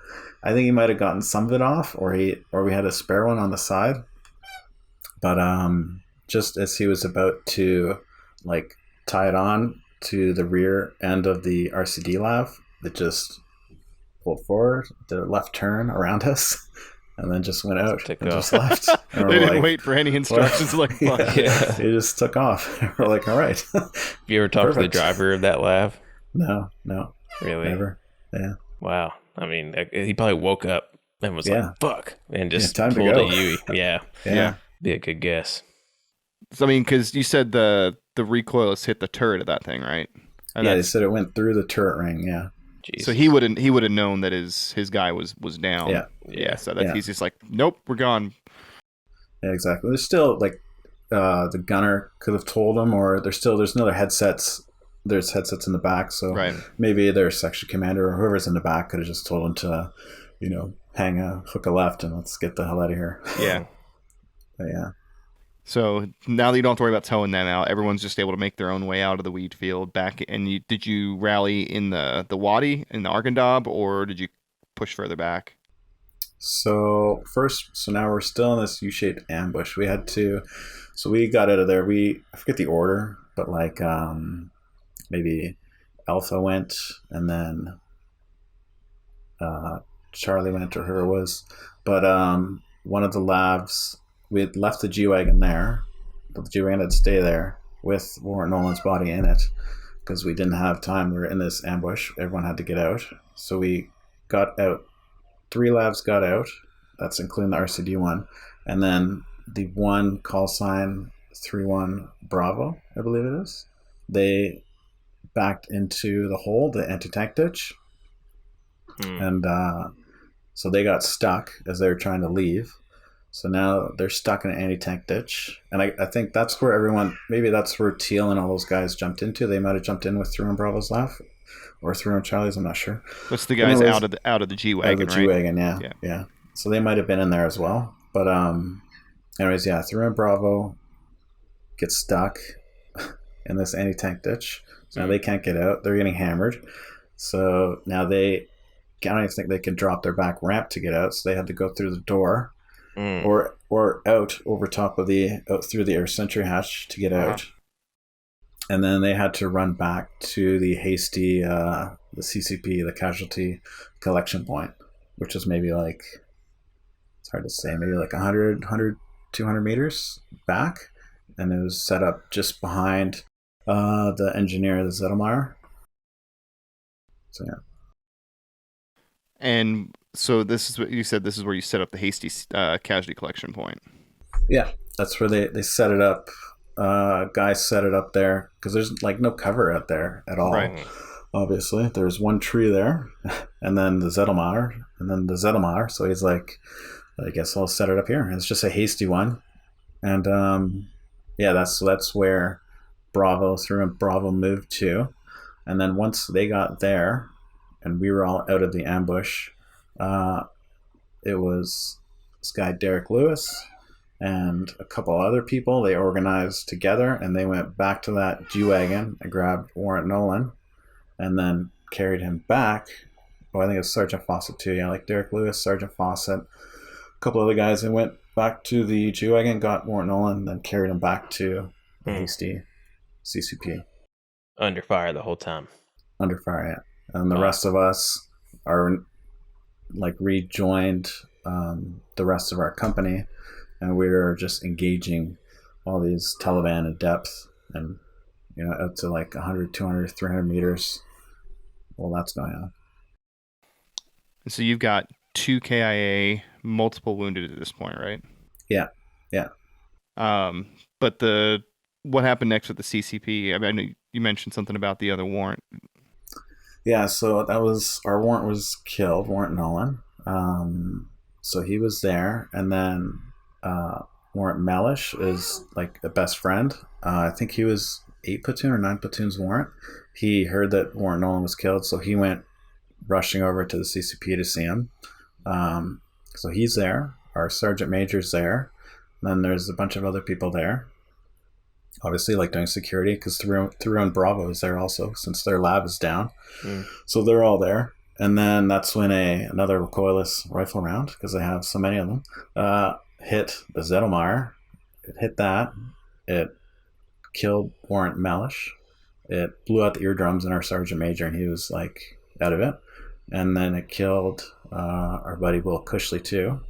I think he might have gotten some of it off, or we had a spare one on the side. But just as he was about to like tie it on to the rear end of the RCD lab, it just pulled forward, did a left turn around us, and then just went out and just left. And they didn't wait for any instructions. Like, he just took off. We're like, all right. Have you ever talked to the driver of that lab? No. Really? Never. Yeah. Wow. I mean, he probably woke up and was like, fuck, and just time pulled to go. a Yui. Yeah. Be a good guess. So, I mean, because you said the recoilless hit the turret of that thing, right? And they said it went through the turret ring. Yeah. Jesus. So he would have known that his guy was down. Yeah. So that he's just like, nope, we're gone. Yeah, exactly. There's still like the gunner could have told him, or there's another headsets. There's headsets in the back, so maybe their section commander or whoever's in the back could have just told him to, hook a left and let's get the hell out of here. Yeah. But yeah. So now that you don't have to worry about towing them out, everyone's just able to make their own way out of the weed field back. And did you rally in the Wadi, in the Arghandab, or did you push further back? So now we're still in this U-shaped ambush. We got out of there. I forget the order, but like maybe Alpha went, and then Charlie went, or whoever it was. But one of the labs, we had left the G-Wagon there, but the G-Wagon had to stay there with Warren Nolan's body in it, because we didn't have time. We were in this ambush. Everyone had to get out. So we got out. 3 labs got out. That's including the RCD one. And then the one call sign 31 Bravo, I believe it is, they backed into the hole, the anti-tank ditch. And so they got stuck as they were trying to leave. So now they're stuck in an anti-tank ditch. And I think that's where everyone, maybe that's where Teal and all those guys jumped into. They might have jumped in with 3 on Bravo's left or 3 on Charlie's, I'm not sure. What's the guys out of the G-Wagon, out of the right? G-Wagon, yeah. So they might have been in there as well. But anyways, 3 on Bravo gets stuck in this anti-tank ditch. So now they can't get out. They're getting hammered. So now I don't even think they can drop their back ramp to get out. So they had to go through the door or out over top of out through the air sentry hatch to get out. And then they had to run back to the hasty, the CCP, the casualty collection point, which is maybe like, it's hard to say, maybe like 100, 200 meters back. And it was set up just behind the engineer, the Zettelmeyer. So, yeah. And so this is what you said, this is where you set up the hasty casualty collection point. Yeah, that's where they set it up. Guys set it up there because there's like no cover out there at all. Right. Obviously, there's one tree there, and then the Zettelmeyer. So he's like, I guess I'll set it up here. And it's just a hasty one, and that's where Bravo moved to, and then once they got there, and we were all out of the ambush, it was this guy Derek Lewis and a couple other people. They organized together and they went back to that G-Wagon and grabbed Warrant Nolan and then carried him back. I think it was Sergeant Fawcett too. Yeah, like Derek Lewis, Sergeant Fawcett, a couple other guys. They went back to the G-Wagon, got Warrant Nolan, then carried him back to hasty CCP. Under fire the whole time. Under fire, yeah. And the rest of us are like rejoined the rest of our company, and we were just engaging all these Taliban in depth and out to like 100, 200, 300 meters. Well, that's going on. So you've got 2 KIA, multiple wounded at this point, right? Yeah. But what happened next with the CCP? I mean, I know you mentioned something about the other warrant. Yeah, so that was, our warrant was killed, Warrant Nolan. So he was there, and then Warrant Mellish is like a best friend. I think he was 8 platoon or 9 platoons warrant. He heard that Warrant Nolan was killed, so he went rushing over to the CCP to see him. So he's there. Our sergeant major's there. And then there's a bunch of other people there. Obviously, like doing security, because Through and Bravo is there also, since their lab is down. So they're all there. And then that's when another recoilless rifle round, because they have so many of them, hit the Zettelmeyer. It hit that. It killed Warrant Mellish. It blew out the eardrums in our sergeant major, and he was like out of it. And then it killed our buddy Will Cushley too.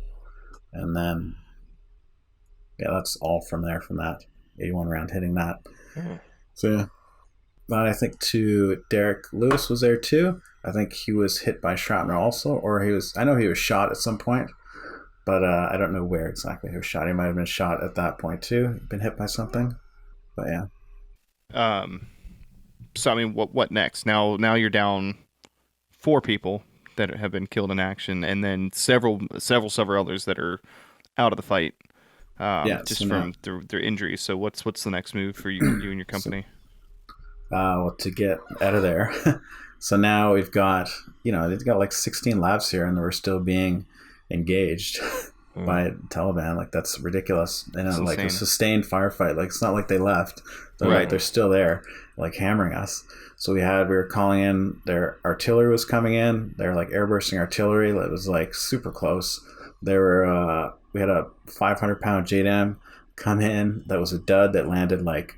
And then, that's all from that 81 round hitting that. So yeah. But I think Derek Lewis was there too. I think he was hit by shrapnel also, I know he was shot at some point, but I don't know where exactly he was shot. He might have been shot at that point too, been hit by something. But yeah. So I mean, what next? Now you're down 4 people that have been killed in action, and then several others that are out of the fight, just from their injuries. So what's the next move for you and your company? To get out of there. So now we've got, they've got like 16 labs here, and we're still being engaged by Taliban. Like, that's ridiculous. And like a sustained firefight. Like, it's not like they left. They're still there, like hammering us. So we were calling in, their artillery was coming in. They're like airbursting artillery. It was like super close. We had a 500-pound JDAM come in. That was a dud that landed like,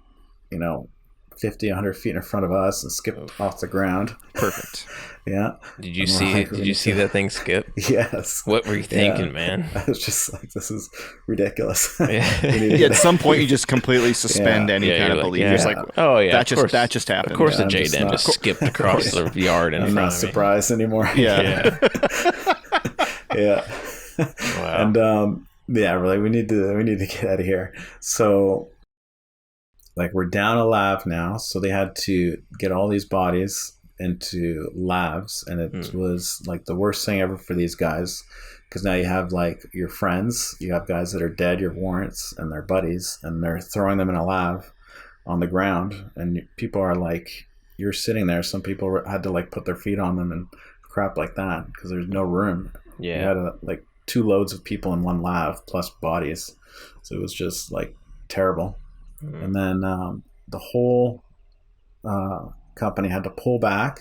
50, 100 feet in front of us and skipped off the ground. Perfect. Yeah. Did you see that thing skip? Yes. What were you thinking, man? I was just like, this is ridiculous. At some point, you just completely suspend any kind of belief. It's like, oh yeah, that just happened. Of course, the JDAM just skipped across the yard in front of me. I'm not surprised anymore. Yeah. Yeah. Wow. And we're like, we need to get out of here. So, like, we're down a lab now, so they had to get all these bodies into labs, and it was like the worst thing ever for these guys, because now you have like your friends, you have guys that are dead, your warrants and their buddies, and they're throwing them in a lab on the ground, and people are like, you're sitting there. Some people had to like put their feet on them and crap like that because there's no room. Yeah. You had like 2 loads of people in one lab plus bodies, so it was just like terrible. And then the whole company had to pull back.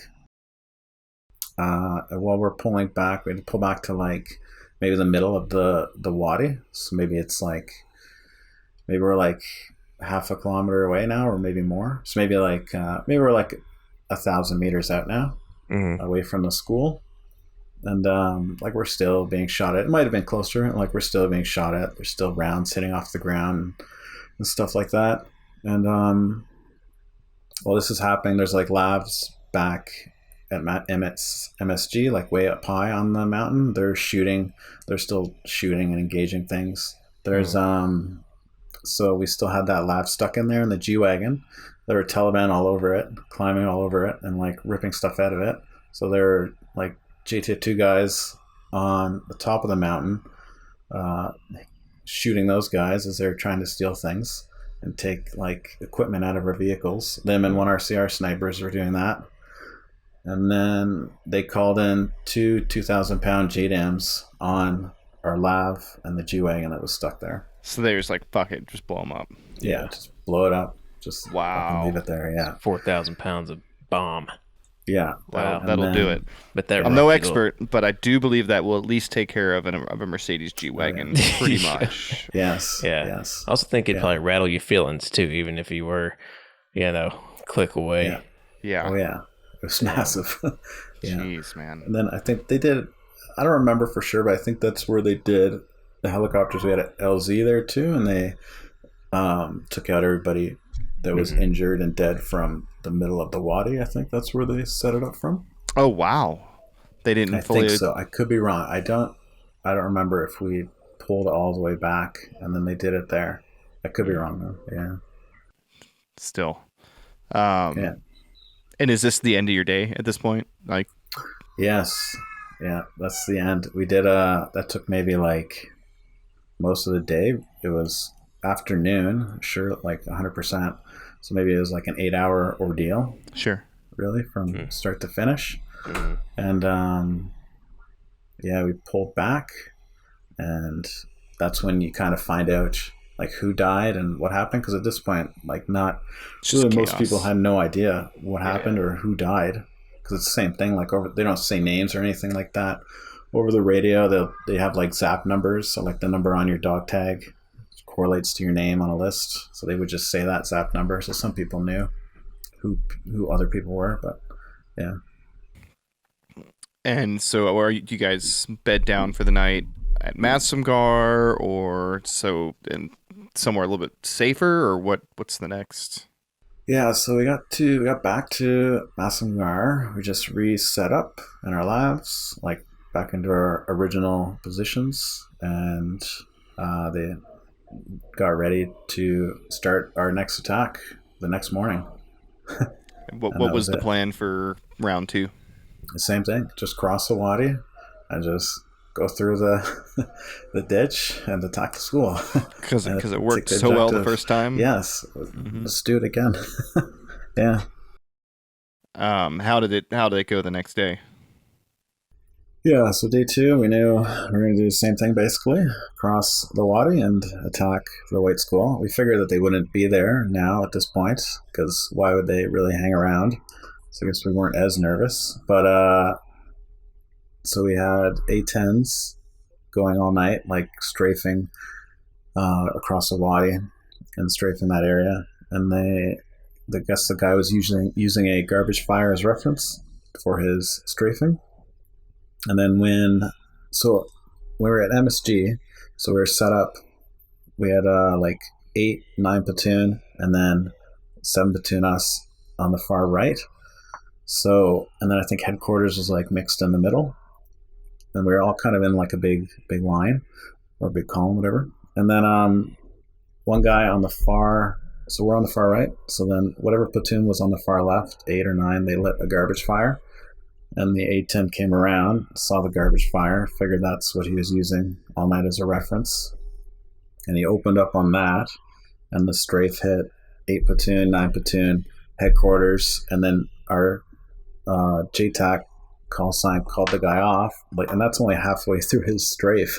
While we're pulling back, we had to pull back to like maybe the middle of the wadi. So maybe it's like, maybe we're like half a kilometer away now, or maybe more. So maybe we're like 1,000 meters out now, away from the school. And like we're still being shot at. It might have been closer. Like we're still being shot at. There's still rounds hitting off the ground and stuff like that. And while this is happening, there's like labs back at MSG, like way up high on the mountain. They're still shooting and engaging things. There's so we still had that lab stuck in there in the G-Wagon. There were Taliban all over it, climbing all over it and like ripping stuff out of it. So there were like JTF2 guys on the top of the mountain shooting those guys as they're trying to steal things and take like equipment out of our vehicles. Them and 1 RCR snipers were doing that. And then they called in 2 2,000-pound JDAMs on our lab and the G-Wagon that was stuck there. So they was like, fuck it, just blow them up. Yeah, just blow it up. Just fucking leave it there, yeah. 4,000 pounds of bomb. Yeah. Wow, that'll do it. But that I'm no expert, but I do believe that will at least take care of a Mercedes G-Wagon, pretty much. Yes. Yeah. Yes. I also think it'd probably rattle your feelings too, even if you were, click away. Yeah. Yeah. Oh yeah. It was massive. Yeah. Jeez, man. And then I think they did, I don't remember for sure, but I think that's where they did the helicopters. We had an LZ there too, and they took out everybody that was injured and dead from the middle of the wadi. I think that's where they set it up from. Oh wow. They didn't I fully... think so. I could be wrong. I don't remember if we pulled all the way back and then they did it there. I could be wrong though. Yeah. Still. Yeah. And is this the end of your day at this point? Like, yes. Yeah, that's the end. We did that took maybe like most of the day. It was afternoon, sure, like 100%. So maybe it was like an 8-hour ordeal. Sure. Really, from start to finish. And yeah, we pulled back, and that's when you kind of find out like who died and what happened, because at this point, like most people had no idea what happened or who died, because it's the same thing. Like they don't say names or anything like that over the radio. They have like zap numbers, so like the number on your dog tag correlates to your name on a list, so they would just say that zap number, so some people knew who other people were. But yeah. And so are you guys bed down for the night at Medusa Ghar, or so in somewhere a little bit safer, or what's the next? Yeah, so we got back to Medusa Ghar. We just reset up in our labs, like back into our original positions, and they got ready to start our next attack the next morning. What was the plan for round 2? The same thing, just cross the wadi and just go through the ditch and attack the school. Because it worked so well the first time. Yes, let's do it again. Yeah. How did it go the next day? Yeah, so day 2, we knew we were going to do the same thing, basically. Cross the wadi and attack the White School. We figured that they wouldn't be there now at this point, because why would they really hang around? So I guess we weren't as nervous. But, so we had A-10s going all night, like strafing across the wadi and strafing that area. And I guess the guy was using a garbage fire as reference for his strafing. And then when we were at MSG, so we were set up, we had like 8-9 platoon and then 7 platoon us on the far right. So, and then I think headquarters was like mixed in the middle, and we were all kind of in like a big line or a big column, whatever. And then one guy on the far, so we're on the far right. So then whatever platoon was on the far left, 8 or 9, they lit a garbage fire. And the A-10 came around, saw the garbage fire, figured that's what he was using all night as a reference. And he opened up on that, and the strafe hit 8 platoon, 9 platoon, headquarters, and then our JTAC call sign called the guy off, and that's only halfway through his strafe.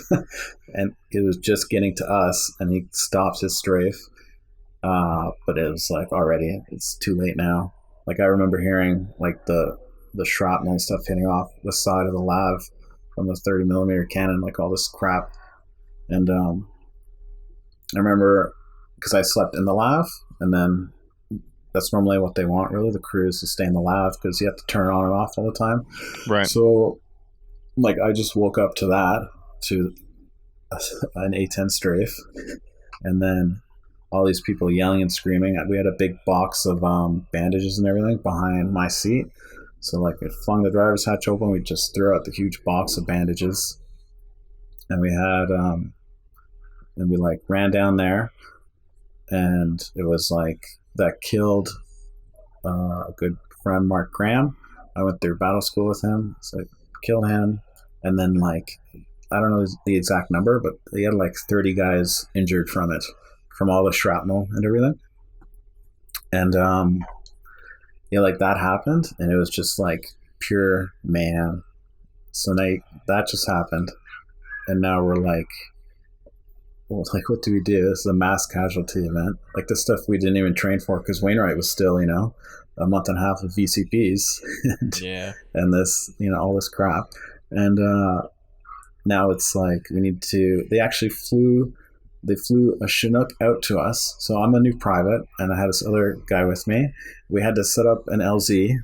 And it was just getting to us, and he stopped his strafe. But it was like, already, it's too late now. Like, I remember hearing like the shrapnel and stuff hitting off the side of the lav from the 30 millimeter cannon, like all this crap. And I remember, because I slept in the lav, and then that's normally what they want, really, the crews, to stay in the lav, because you have to turn it on and off all the time. Right. So, like, I just woke up to that, to an A-10 strafe, and then all these people yelling and screaming. We had a big box of bandages and everything behind my seat. So, like, we flung the driver's hatch open. We just threw out the huge box of bandages. And we had, and we, like, ran down there. And it was, like, that killed a good friend, Mark Graham. I went through battle school with him. So I killed him. And then, like, I don't know the exact number, but he had, like, 30 guys injured from it, from all the shrapnel and everything. And, yeah, like, that happened, and it was just like pure mayhem. So now that just happened, and now we're like, well, like, what do we do? This is a mass casualty event. Like, the stuff we didn't even train for, because Wainwright was still, a month and a half of VCPs, and this, all this crap. And now it's like they flew a Chinook out to us. So I'm a new private, and I had this other guy with me. We had to set up an LZ,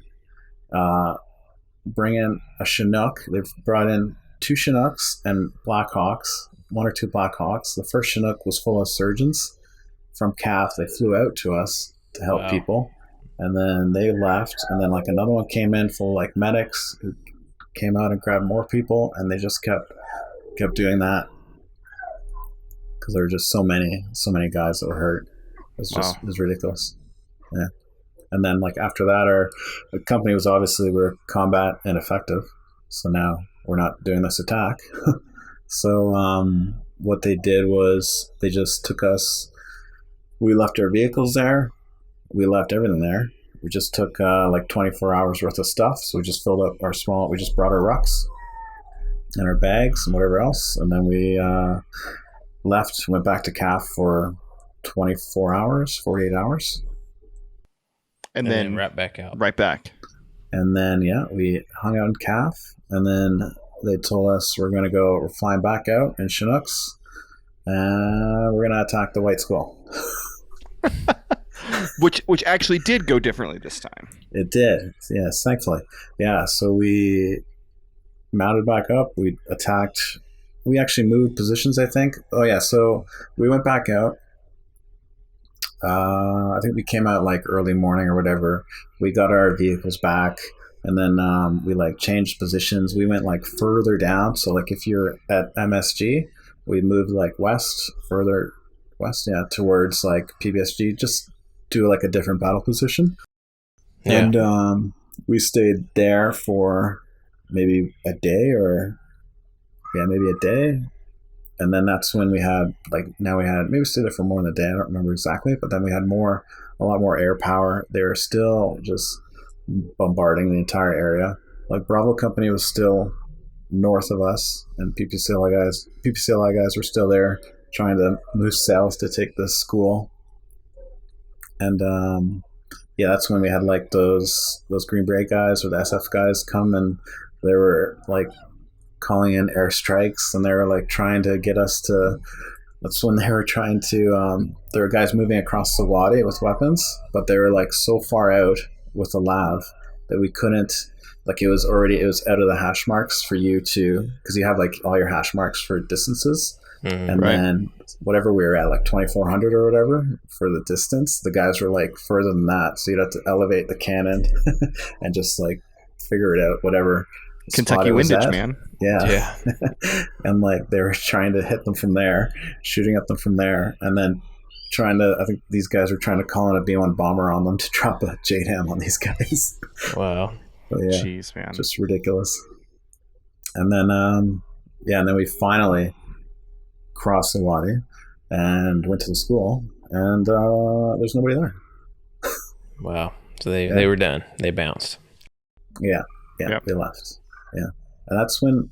bring in a Chinook. They've brought in 2 Chinooks and Blackhawks, 1 or 2 Blackhawks. The first Chinook was full of surgeons from CAF. They flew out to us to help people. And then they left. And then, like, another one came in full, like, medics who came out and grabbed more people. And they just kept doing that. Because there were just so many guys that were hurt. It was ridiculous. Yeah. And then, like, after that, our company was obviously, we're combat ineffective. So now we're not doing this attack. So what they did was they just took us, we left our vehicles there. We left everything there. We just took like 24 hours worth of stuff. So we just filled up we just brought our rucks and our bags and whatever else. And then we left, went back to CAF for 24 hours, 48 hours. And then right back out. Right back. And then, we hung out in CAF. And then they told us we're flying back out in Chinooks. And we're going to attack the White School. Which actually did go differently this time. It did. Yes, thankfully. Yeah, so we mounted back up. We attacked. We actually moved positions, I think. Oh, yeah, so we went back out. I think we came out like early morning or whatever. We got our vehicles back, and then we like changed positions. We went like further down. So like if you're at MSG, we moved like further west, towards like PBSG, just do like a different battle position. Yeah. And we stayed there for maybe a day and then that's when we had maybe we stayed there for more than a day. I don't remember exactly, but then we had a lot more air power. They were still just bombarding the entire area. Like Bravo Company was still north of us, and PPCLI guys were still there trying to move south to take the school. And that's when we had like those Green Beret guys or the SF guys come, and they were like calling in airstrikes, and they were like trying to get us to. That's when they were trying to. There were guys moving across the Wadi with weapons, but they were like so far out with the lav that we couldn't. Like it was out of the hash marks for you to, because you have like all your hash marks for distances. And right. Then whatever we were at, like 2,400 or whatever for the distance, the guys were like further than that. So you'd have to elevate the cannon and just like figure it out, whatever. Kentucky windage, man. Yeah. And like they were trying to hit them from there, shooting at them from there, and then I think these guys were trying to call in a B-1 bomber on them to drop a JDAM on these guys. Wow. But yeah, jeez, man, just ridiculous. And then, and then we finally crossed the Wadi and went to the school, and there's nobody there. Wow. So they were done. They bounced. Yeah, yep. They left. Yeah, and that's when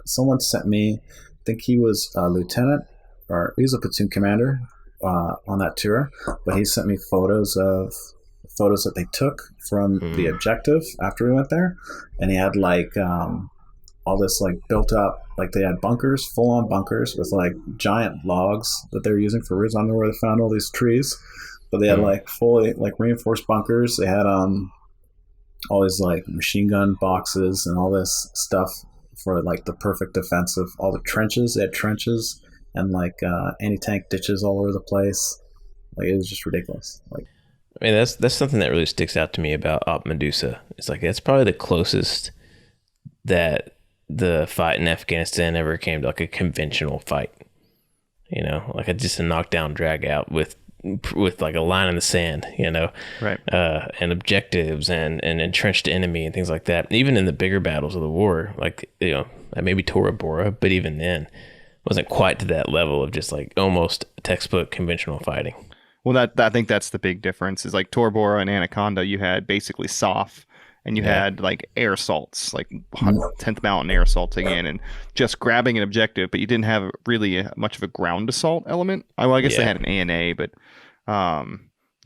someone sent me. I think he was a lieutenant, or he was a platoon commander on that tour. But he sent me photos that they took from the objective after we went there, and he had like all this like built up, like they had bunkers, full on bunkers with like giant logs that they were using for roofs. I don't know where they found all these trees, but they had like fully like reinforced bunkers. They had all these like machine gun boxes and all this stuff for like the perfect defense of all the trenches. They had trenches and like anti-tank ditches all over the place. Like it was just ridiculous. Like, I mean, that's something that really sticks out to me about Op Medusa. It's like that's probably the closest that the fight in Afghanistan ever came to like a conventional fight. You know, like just a knockdown, drag out with like a line in the sand. You know, right? And objectives and entrenched enemy and things like that. Even in the bigger battles of the war, like maybe Tora Bora, but even then, it wasn't quite to that level of just like almost textbook conventional fighting. Well, I think that's the big difference. Is like Tora Bora and Anaconda, you had basically SOF, and you had like air assaults, like 10th Mountain air assaulting in and just grabbing an objective, but you didn't have really much of a ground assault element. Well, I guess they had an ANA, but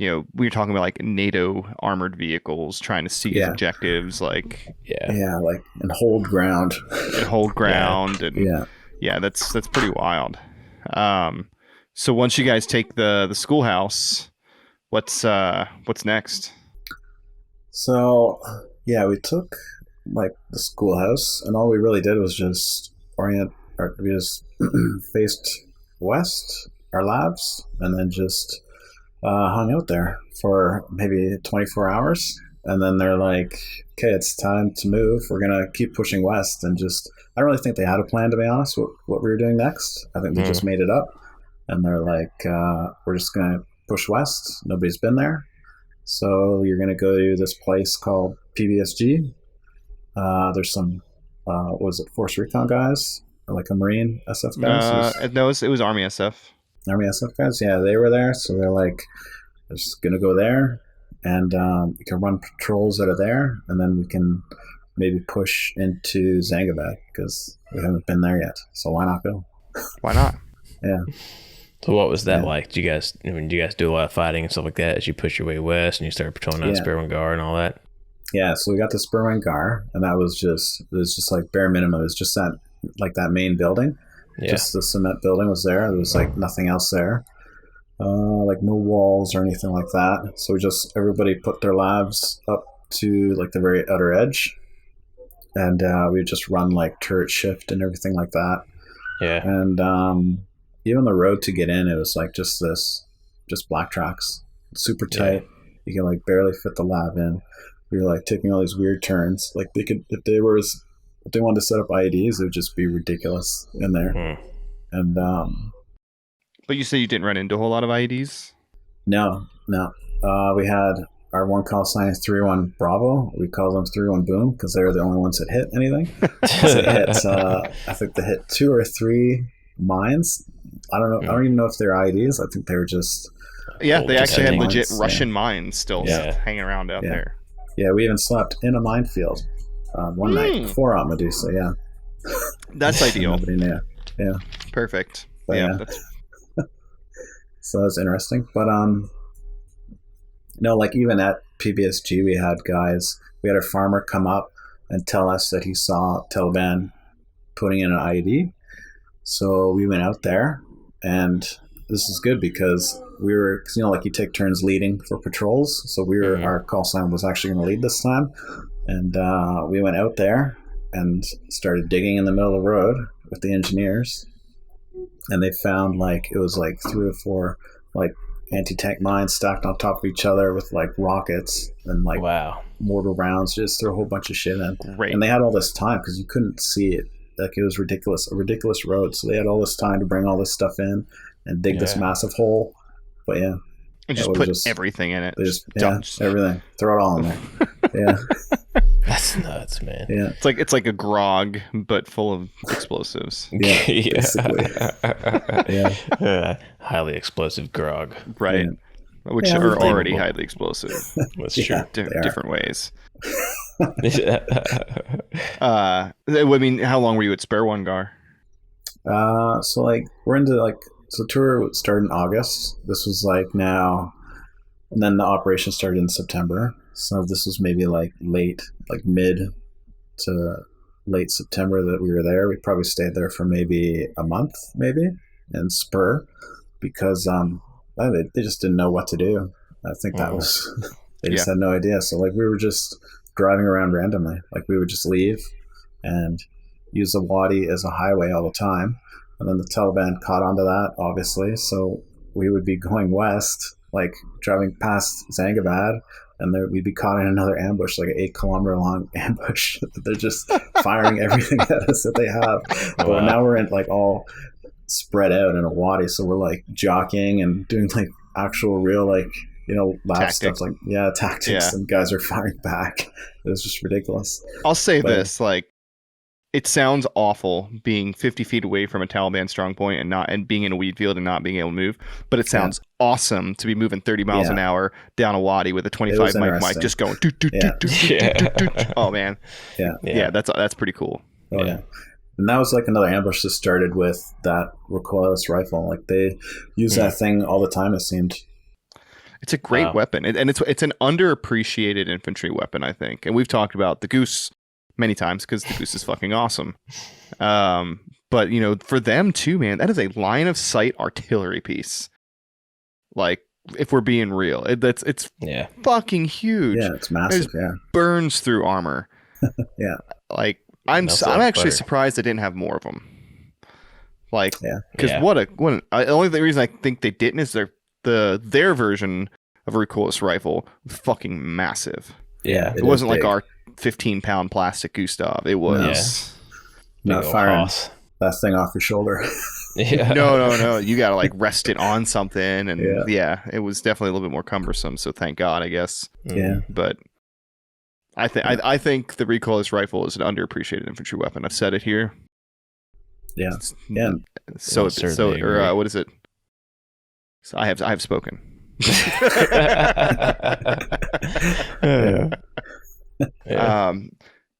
we were talking about like NATO armored vehicles trying to seize objectives, like like and hold ground, and that's pretty wild. So once you guys take the schoolhouse, what's next? So we took like the schoolhouse, and all we really did was just we just faced west, our labs, and then just hung out there for maybe 24 hours. And then they're like, okay, it's time to move. We're going to keep pushing west. And I don't really think they had a plan, to be honest, what we were doing next. I think they just made it up. And they're like, we're just going to push west. Nobody's been there. So you're going to go to this place called PBSG. There's some, Force Recon guys? Or like a Marine SF guys? No, it was Army SF. Army SF guys? Yeah, they were there. So they're like, we're just going to go there. And we can run patrols out of there. And then we can maybe push into Zangabad because we haven't been there yet. So why not go? Why not? Yeah. So what was that like? Did you guys do a lot of fighting and stuff like that as you push your way west and you started patrolling out Sperwan Ghar and all that? Yeah, so we got to Sperwan Ghar, and that was just like bare minimum. It was just that main building. Yeah. Just the cement building was there. There was like nothing else there. Like no walls or anything like that. So everybody put their labs up to like the very outer edge. And we just run like turret shift and everything like that. Yeah. And even the road to get in, it was like just black tracks, super tight. You can like barely fit the lab in. We were like taking all these weird turns. Like they could, if they wanted to set up IEDs, it would just be ridiculous in there. And but you say you didn't run into a whole lot of IEDs? No. We had our one call sign is 3-1 Bravo. We call them 3-1 Boom because they were the only ones that hit anything. So I think they hit 2 or 3 mines. I don't know. I don't even know if they're IEDs. I think they were just they actually had legit Russian mines still hanging around out there. Yeah, we even slept in a minefield one night before Op Medusa. Yeah, that's ideal. Nobody knew. Yeah, perfect. But, so that's interesting. But like even at PBSG, we had a farmer come up and tell us that he saw Taliban putting in an IED. So we went out there, and this is good because we were, like you take turns leading for patrols. So our call sign was actually going to lead this time. And we went out there and started digging in the middle of the road with the engineers. And they found it was 3 or 4 anti-tank mines stacked on top of each other with rockets and mortar rounds. Just throw a whole bunch of shit in. Great. And they had all this time because you couldn't see it. It was a ridiculous road. So they had all this time to bring all this stuff in and dig this massive hole. But and just put everything in it. Everything. Throw it all in there. Yeah. That's nuts, man. Yeah. It's like a grog, but full of explosives. Yeah. Basically. Yeah. Highly explosive grog. Right. Yeah. Which Yeah, are already unbelievable. highly explosive. That's Yeah. true. They are. Different ways. Yeah. I mean, how long were you at Sperwan Ghar? So like we're into like so tour started in August. This was like now, and then the operation started in September. So this was maybe like mid to late September that we were there. We probably stayed there for maybe a month, maybe in Spur, because they just didn't know what to do. I think that was they just had no idea. So like we were just driving around randomly. Like we would just leave and use the Wadi as a highway all the time. And then the Taliban caught onto that, obviously. So we would be going west, like driving past Zangabad, and there we'd be caught in another ambush, like an 8-kilometer long ambush. They're just firing everything at us that they have. But now we're in like all spread out in a Wadi. So we're like jockeying and doing like actual real like, you know, lab stuff like tactics, and guys are firing back. It was just ridiculous. I'll say this, like, it sounds awful being 50 feet away from a Taliban strong point and being in a weed field and not being able to move, but it sounds awesome to be moving 30 miles an hour down a Wadi with a 25 mic just going doot, doot, doot, doot, doot, doot, doot. Oh man. Yeah, that's pretty cool. Oh yeah. And that was like another ambush that started with that recoilless rifle. Like they use that thing all the time, it seemed. It's a great weapon, and it's an underappreciated infantry weapon, I think. And we've talked about the Goose many times because the Goose is fucking awesome. But you know, for them too, man, that is a line of sight artillery piece. Like, if we're being real, it's fucking huge. Yeah, it's massive. It burns through armor. Yeah, like I'm actually surprised they didn't have more of them. Like, because the only reason I think they didn't is their version of a recoilless rifle was fucking massive. Yeah, it wasn't like our 15-pound plastic Gustav. It was not firing that thing off your shoulder. No. You gotta like rest it on something, and it was definitely a little bit more cumbersome. So thank God, I guess. Yeah, but I think the recoilless rifle is an underappreciated infantry weapon. I've said it here. Yeah, So what is it? So I have spoken.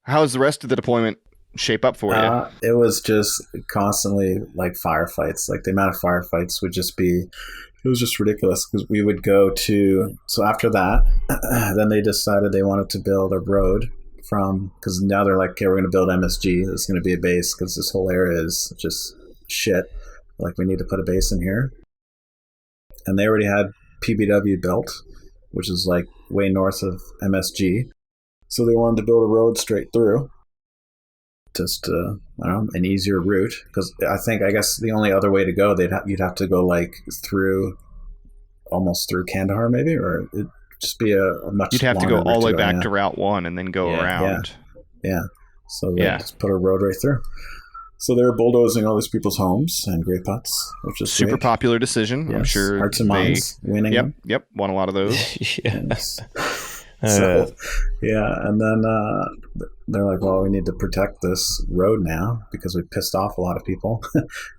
How's the rest of the deployment shape up for you? It was just constantly like firefights. Like the amount of firefights would just be, it was just ridiculous because we would go to, so after that, then they decided they wanted to build a road because now they're like, okay, we're going to build MSG. It's going to be a base because this whole area is just shit. Like we need to put a base in here. And they already had PBW built, which is like way north of MSG. So they wanted to build a road straight through. Just, I don't know, an easier route. Because I guess the only other way to go, you'd have to go like almost through Kandahar maybe, or it'd just be a much You'd have to go all the way back to to Route 1 and then go around. Yeah. So they just put a road right through. So they were bulldozing all these people's homes and grape huts, which is super popular decision. Yes. I'm sure Hearts and Minds winning. Yep, won a lot of those. And then they're like, well, we need to protect this road now because we pissed off a lot of people,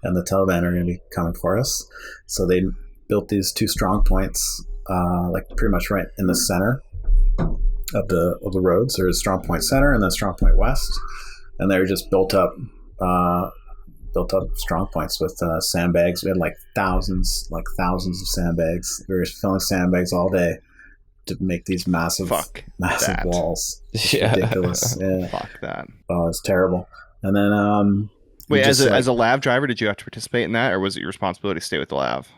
and the Taliban are going to be coming for us. So they built these 2 strong points, like pretty much right in the center of the roads. There's Strong Point Center and then Strong Point West, and they were just built up strong points with sandbags. We had like thousands of sandbags. We were filling sandbags all day to make these massive walls. Ridiculous. Yeah. Fuck that. Oh, it's terrible. And then wait, as a LAV driver, did you have to participate in that, or was it your responsibility to stay with the LAV?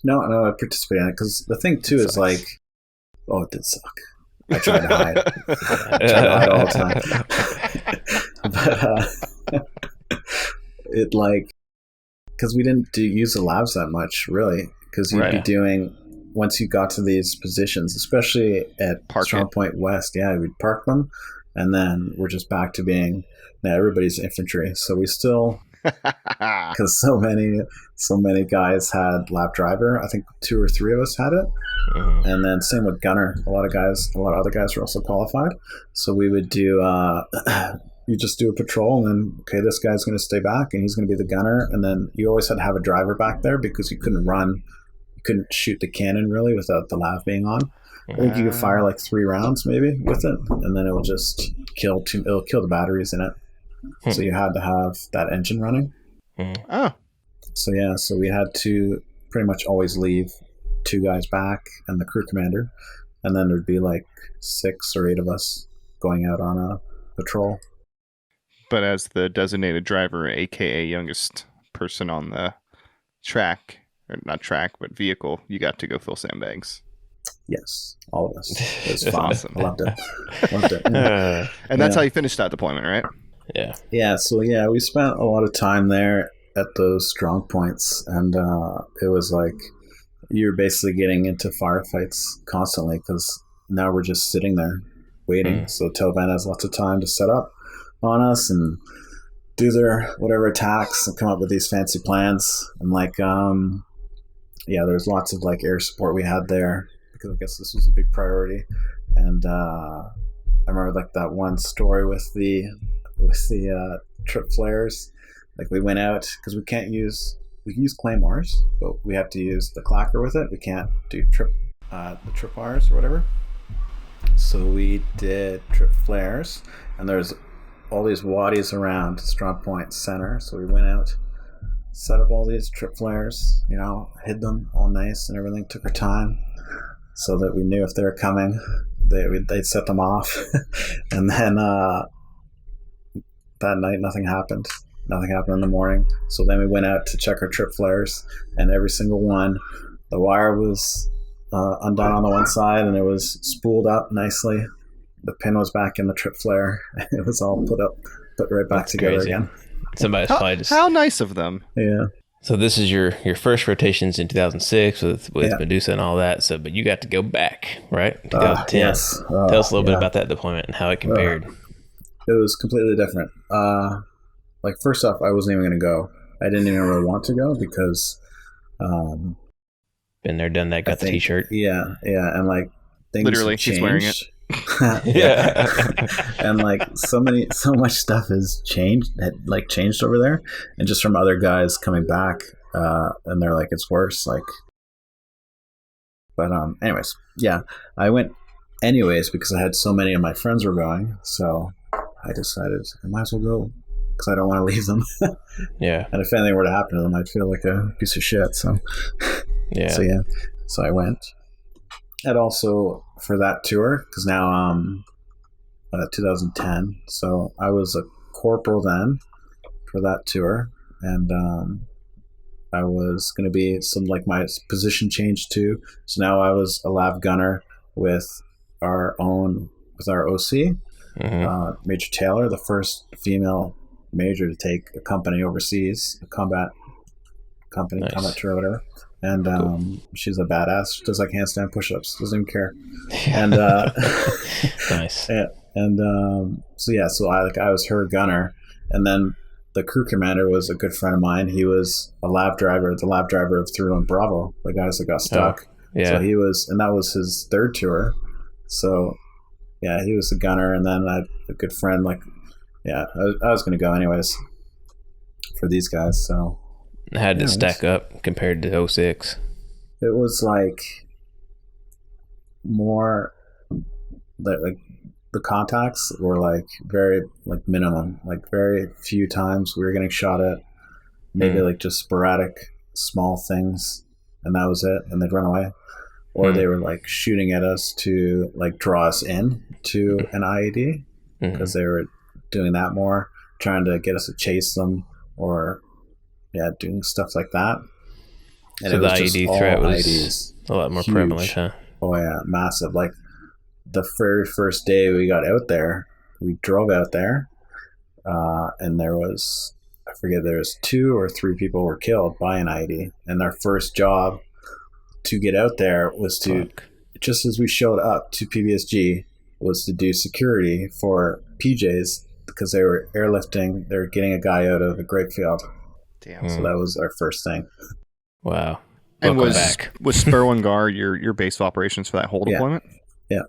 No, I participated in it because the thing too is like, oh, it did suck. I tried to hide. All the time. But it like, because we didn't use the labs that much really, because you'd be doing, once you got to these positions, especially at Strong Point West, we'd park them, and then we're just back to being, now everybody's infantry. So we still because so many guys had lap driver. I think 2 or 3 of us had it, and then same with gunner. A lot of other guys were also qualified. So we would do you just do a patrol, and then okay, this guy's going to stay back, and he's going to be the gunner, and then you always had to have a driver back there because you couldn't shoot the cannon really without the lav being on. I think you could fire like 3 rounds maybe with it, and then it'll just kill the batteries in it. So you had to have that engine running. Oh. So we had to pretty much always leave 2 guys back and the crew commander, and then there'd be like 6 or 8 of us going out on a patrol. But as the designated driver, aka youngest person on the track, or not track, but vehicle, you got to go fill sandbags. Yes, all of us. It was fun. Awesome. I loved it. Yeah. And that's how you finished that deployment, right? Yeah. Yeah, so we spent a lot of time there at those strong points, and it was like you're basically getting into firefights constantly because now we're just sitting there waiting. So Taliban has lots of time to set up on us and do their whatever attacks and come up with these fancy plans. And like, there's lots of like air support we had there because I guess this was a big priority. And I remember like that one story with the trip flares. Like we went out because we can use claymores, but we have to use the clacker with it. We can't do the trip wires or whatever. So we did trip flares, and there's all these wadis around Strong Point Center. So we went out, set up all these trip flares, hid them all nice and everything. Took our time so that we knew if they were coming, they'd set them off. And then that night, nothing happened. Nothing happened in the morning. So then we went out to check our trip flares, and every single one, the wire was undone on the one side, and it was spooled up nicely. The pin was back in the trip flare. It was all put right back together crazy. again. Somebody's probably just... How nice of them. Yeah. So this is your first rotations in 2006 with Medusa and all that. So, but you got to go back, right? 2010. Yes. Tell us a little bit about that deployment and how it compared. It was completely different. Like first off, I wasn't even going to go. I didn't even really want to go because been there, done that. Got the T-shirt. Yeah, and like things Literally, have she's wearing it. Yeah. And like so much stuff has changed over there, and just from other guys coming back, and they're like, it's worse. Like, but anyways, yeah, I went anyways because I had so many of my friends were going, so I decided I might as well go because I don't want to leave them. Yeah. And if anything were to happen to them, I'd feel like a piece of shit. So yeah. So I went. And also for that tour, because now 2010, so I was a corporal then for that tour, and I was going to be my position changed too. So now I was a lav gunner with our OC, Major Taylor, the first female major to take a company overseas, a combat tour or whatever. And cool. She's a badass. She does like handstand push-ups. Doesn't even care. And nice. Yeah. And so I was her gunner, and then the crew commander was a good friend of mine. He was the lab driver of 301 Bravo, the guys that got stuck. Oh, yeah. So he was, and that was his third tour. So yeah, he was the gunner, and then I had a good friend. I was going to go anyways for these guys. So. How did it stack up compared to 06? It was like more like the contacts were like very like minimum, like very few times we were getting shot at, maybe like just sporadic small things, and that was it, and they'd run away, or they were like shooting at us to like draw us in to an IED because they were doing that more, trying to get us to chase them or doing stuff like that. And so it the was IED threat was IEDs. A lot more Huge. prevalent, huh? Oh yeah, massive. Like the very first day we got out there, we drove out there, and there was 2 or 3 people were killed by an IED, and their first job to get out there was to, just as we showed up to PBSG, was to do security for PJs because they were airlifting. They were getting a guy out of a grape field, Damn. So that was our first thing. Wow. And Welcome was back. Sperwan Ghar your base of operations for that whole deployment? Yeah.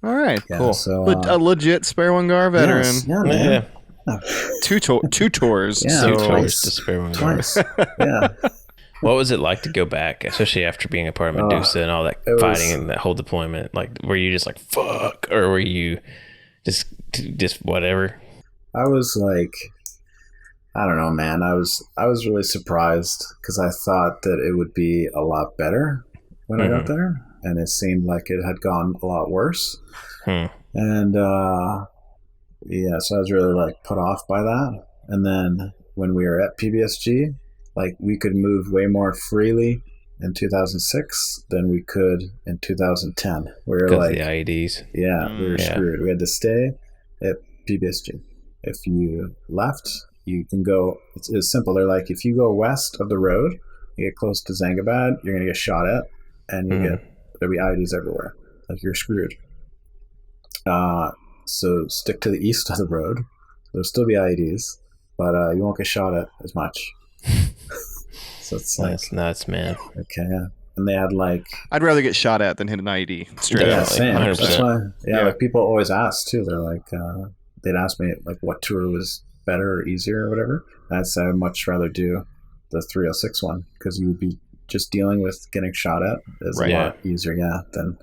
All right. Yeah, Cool. So, A legit Sperwan Ghar veteran. yes, yeah, man. Yeah. Two tours. Yeah, Two So tours to Sperwan Ghar. Twice. Yeah. What was it like to go back, especially after being a part of Medusa and all that it was- fighting and that whole deployment? Like, were you just like, fuck? Or were you just whatever? I was like, I don't know, man. I was really surprised because I thought that it would be a lot better when I got there, and it seemed like it had gone a lot worse. Hmm. And yeah, so I was really like put off by that. And then when we were at PBSG, like we could move way more freely in 2006 than we could in 2010. We were Because like, of the IEDs. yeah, we were Yeah. screwed. We had to stay at PBSG. If you left, you can go. It's simple. They're like, if you go west of the road, you get close to Zangabad, you're gonna get shot at, and there'll be IEDs everywhere. Like you're screwed. So stick to the east of the road. There'll still be IEDs, but you won't get shot at as much. So it's like, That's nuts, man. okay, yeah. And they had like, I'd rather get shot at than hit an IED. Straight Yeah, up. same. 100%. That's why, Yeah. like people always ask too. They're like, they'd ask me like what tour was better or easier or whatever. And I'd say I'd much rather do the 306 one because you would be just dealing with getting shot at is Right. a lot easier, than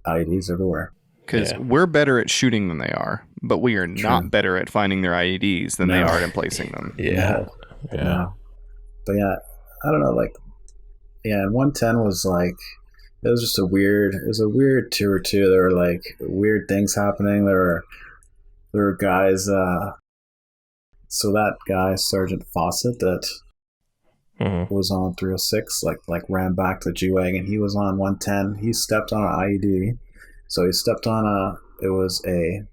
IEDs everywhere. Because Yeah. we're better at shooting than they are, but we are not True. better at finding their IEDs than they No. are at placing them. Yeah. Yeah. But yeah, I don't know, like, yeah, and 110 was like, it was just a weird tour too. There were like weird things happening. There were guys, so that guy, Sergeant Fawcett, that was on 306, like ran back to the G-Wagon. He was on 110. He stepped on an IED. So he stepped on an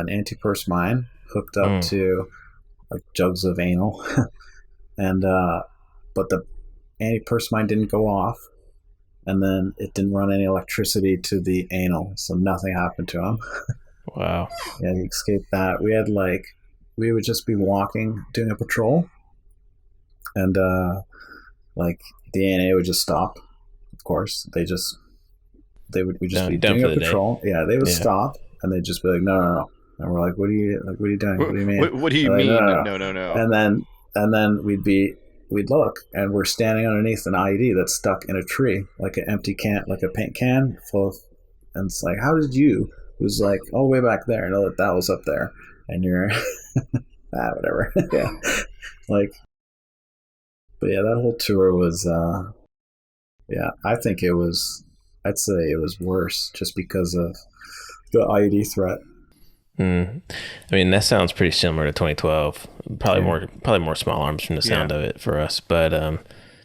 anti-purse mine hooked up to like jugs of anal. And but the anti-purse mine didn't go off, and then it didn't run any electricity to the anal, so nothing happened to him. Wow. Yeah, he escaped that. We would just be walking, doing a patrol, and like the ANA would just stop. Of course, we'd just be Done doing for a the day. patrol. Yeah, they would Yeah. stop, and they'd just be like, no. And we're like, what are you doing? What do you mean? What do you They're like, mean? no. No. And then we'd look, and we're standing underneath an IED that's stuck in a tree, like an empty can, like a paint can full of, and it's like, how did you? It was like, oh, way back there, know that was up there, and you're, whatever. Yeah, like, but yeah, that whole tour was, I think I'd say it was worse just because of the IED threat. I mean, that sounds pretty similar to 2012. Probably more small arms from the sound of it for us. But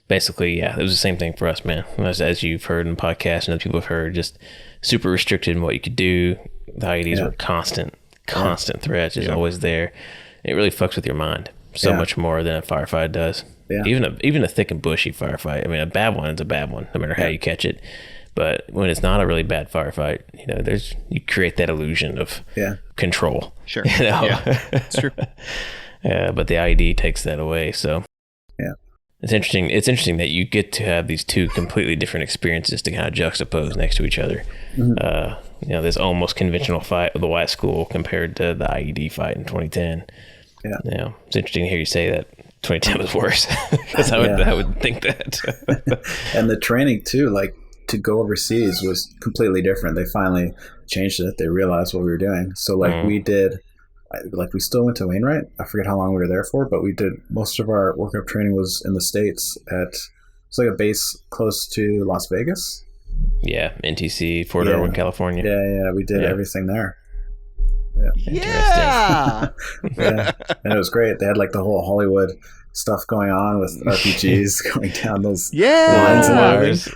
basically, yeah, it was the same thing for us, man. As you've heard in the podcast and other people have heard, just super restricted in what you could do. The IEDs were constant threats, just always there. It really fucks with your mind so much more than a firefight does. Yeah. Even a thick and bushy firefight. I mean, a bad one is a bad one, no matter how you catch it. But when it's not a really bad firefight, you create that illusion of control. Sure. Yeah, it's true. But the IED takes that away. So it's interesting. It's interesting that you get to have these two completely different experiences to kind of juxtapose next to each other. This almost conventional fight with the White School compared to the IED fight in 2010. Yeah. It's interesting to hear you say that 2010 was worse because I would think that. And the training too, like, to go overseas was completely different. They finally changed it. They realized what we were doing. So like we still went to Wainwright. I forget how long we were there for, but we did most of our workup training was in the States it's like a base close to Las Vegas. Yeah. NTC, Fort Irwin, California. Yeah. We did everything there. Yeah. And it was great. They had like the whole Hollywood stuff going on with RPGs going down those lines and everything.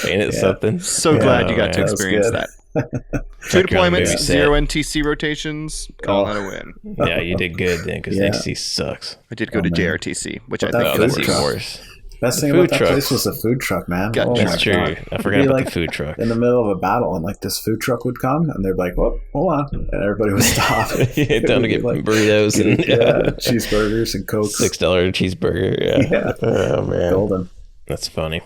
Ain't it something? So glad you got to that was experience good. that. 2 deployments, movie 0 NTC rotations. Call that a win. Yeah, you did good then because NTC sucks. I did go to JRTC, which I that think food is truck. worse. Best The thing about food that trucks. place was the food truck, man. Got Oh you. my That's true. God. I It'd forgot be about like the food truck. in the middle of a battle, and like this food truck would come, and they're like, "Whoop, hold on," and everybody would stop. Yeah, time to get burritos and cheeseburgers and cokes. $6 cheeseburger. Yeah. Oh man, Golden. that's funny.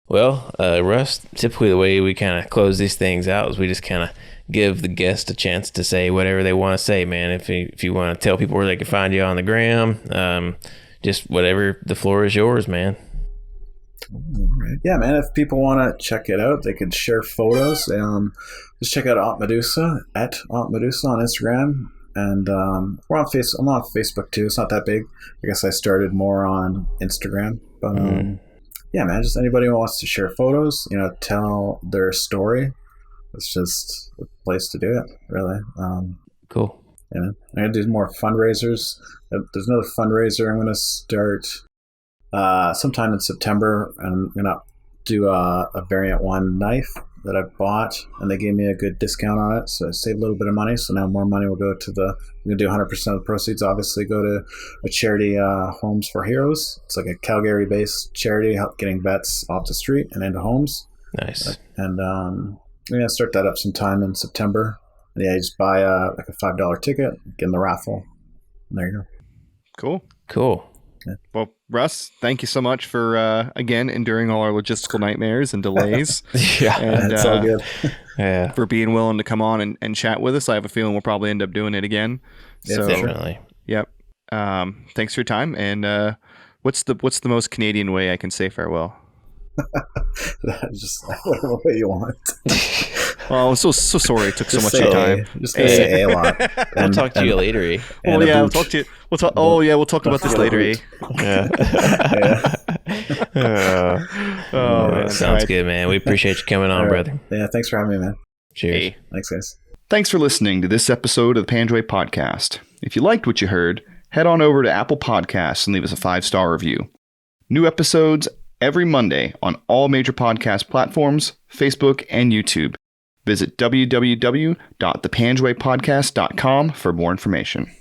Well, Russ, typically the way we kind of close these things out is we just kind of give the guest a chance to say whatever they want to say, man. If you want to tell people where they can find you on the gram, just whatever, the floor is yours, man. Yeah, man. If people want to check it out, they could share photos. Just check out Aunt Medusa at Aunt Medusa on Instagram, and we're on I'm on Facebook too. It's not that big. I guess I started more on Instagram, but yeah, man. Just anybody who wants to share photos, tell their story. It's just a place to do it, really. Cool. Yeah, I'm gonna do more fundraisers. There's another fundraiser I'm gonna start sometime in September. I'm gonna do a Variant 1 knife that I bought, and they gave me a good discount on it, so I saved a little bit of money. So now more money will go to I'm gonna do 100% of the proceeds. Obviously, go to a charity, Homes for Heroes. It's like a Calgary-based charity, help getting vets off the street and into homes. Nice. And I'm gonna start that up sometime in September. And yeah, you just buy like a $5 ticket, get in the raffle. And there you go. Cool. Well, Russ, thank you so much for, again, enduring all our logistical nightmares and delays. Yeah, and, It's all good. Yeah, for being willing to come on and chat with us. I have a feeling we'll probably end up doing it again. Yeah, So, definitely. Yep. Thanks for your time. And what's the most Canadian way I can say farewell? Just whatever way you want. Well, I'm so sorry it took so Just much say of your time. Just gonna say A a lot. We'll talk to you later. Eh? Well, and a yeah, we'll boot. talk to you. We'll talk about this later. Eh? Yeah. Yeah. Oh, man, man. sounds All right. good, man. We appreciate you coming on, All right. brother. Yeah, thanks for having me, man. Cheers. Hey. Thanks, guys. Thanks for listening to this episode of the Panjwai Podcast. If you liked what you heard, head on over to Apple Podcasts and leave us a 5-star review. New episodes every Monday on all major podcast platforms, Facebook, and YouTube. Visit www.thepanjwaipodcast.com for more information.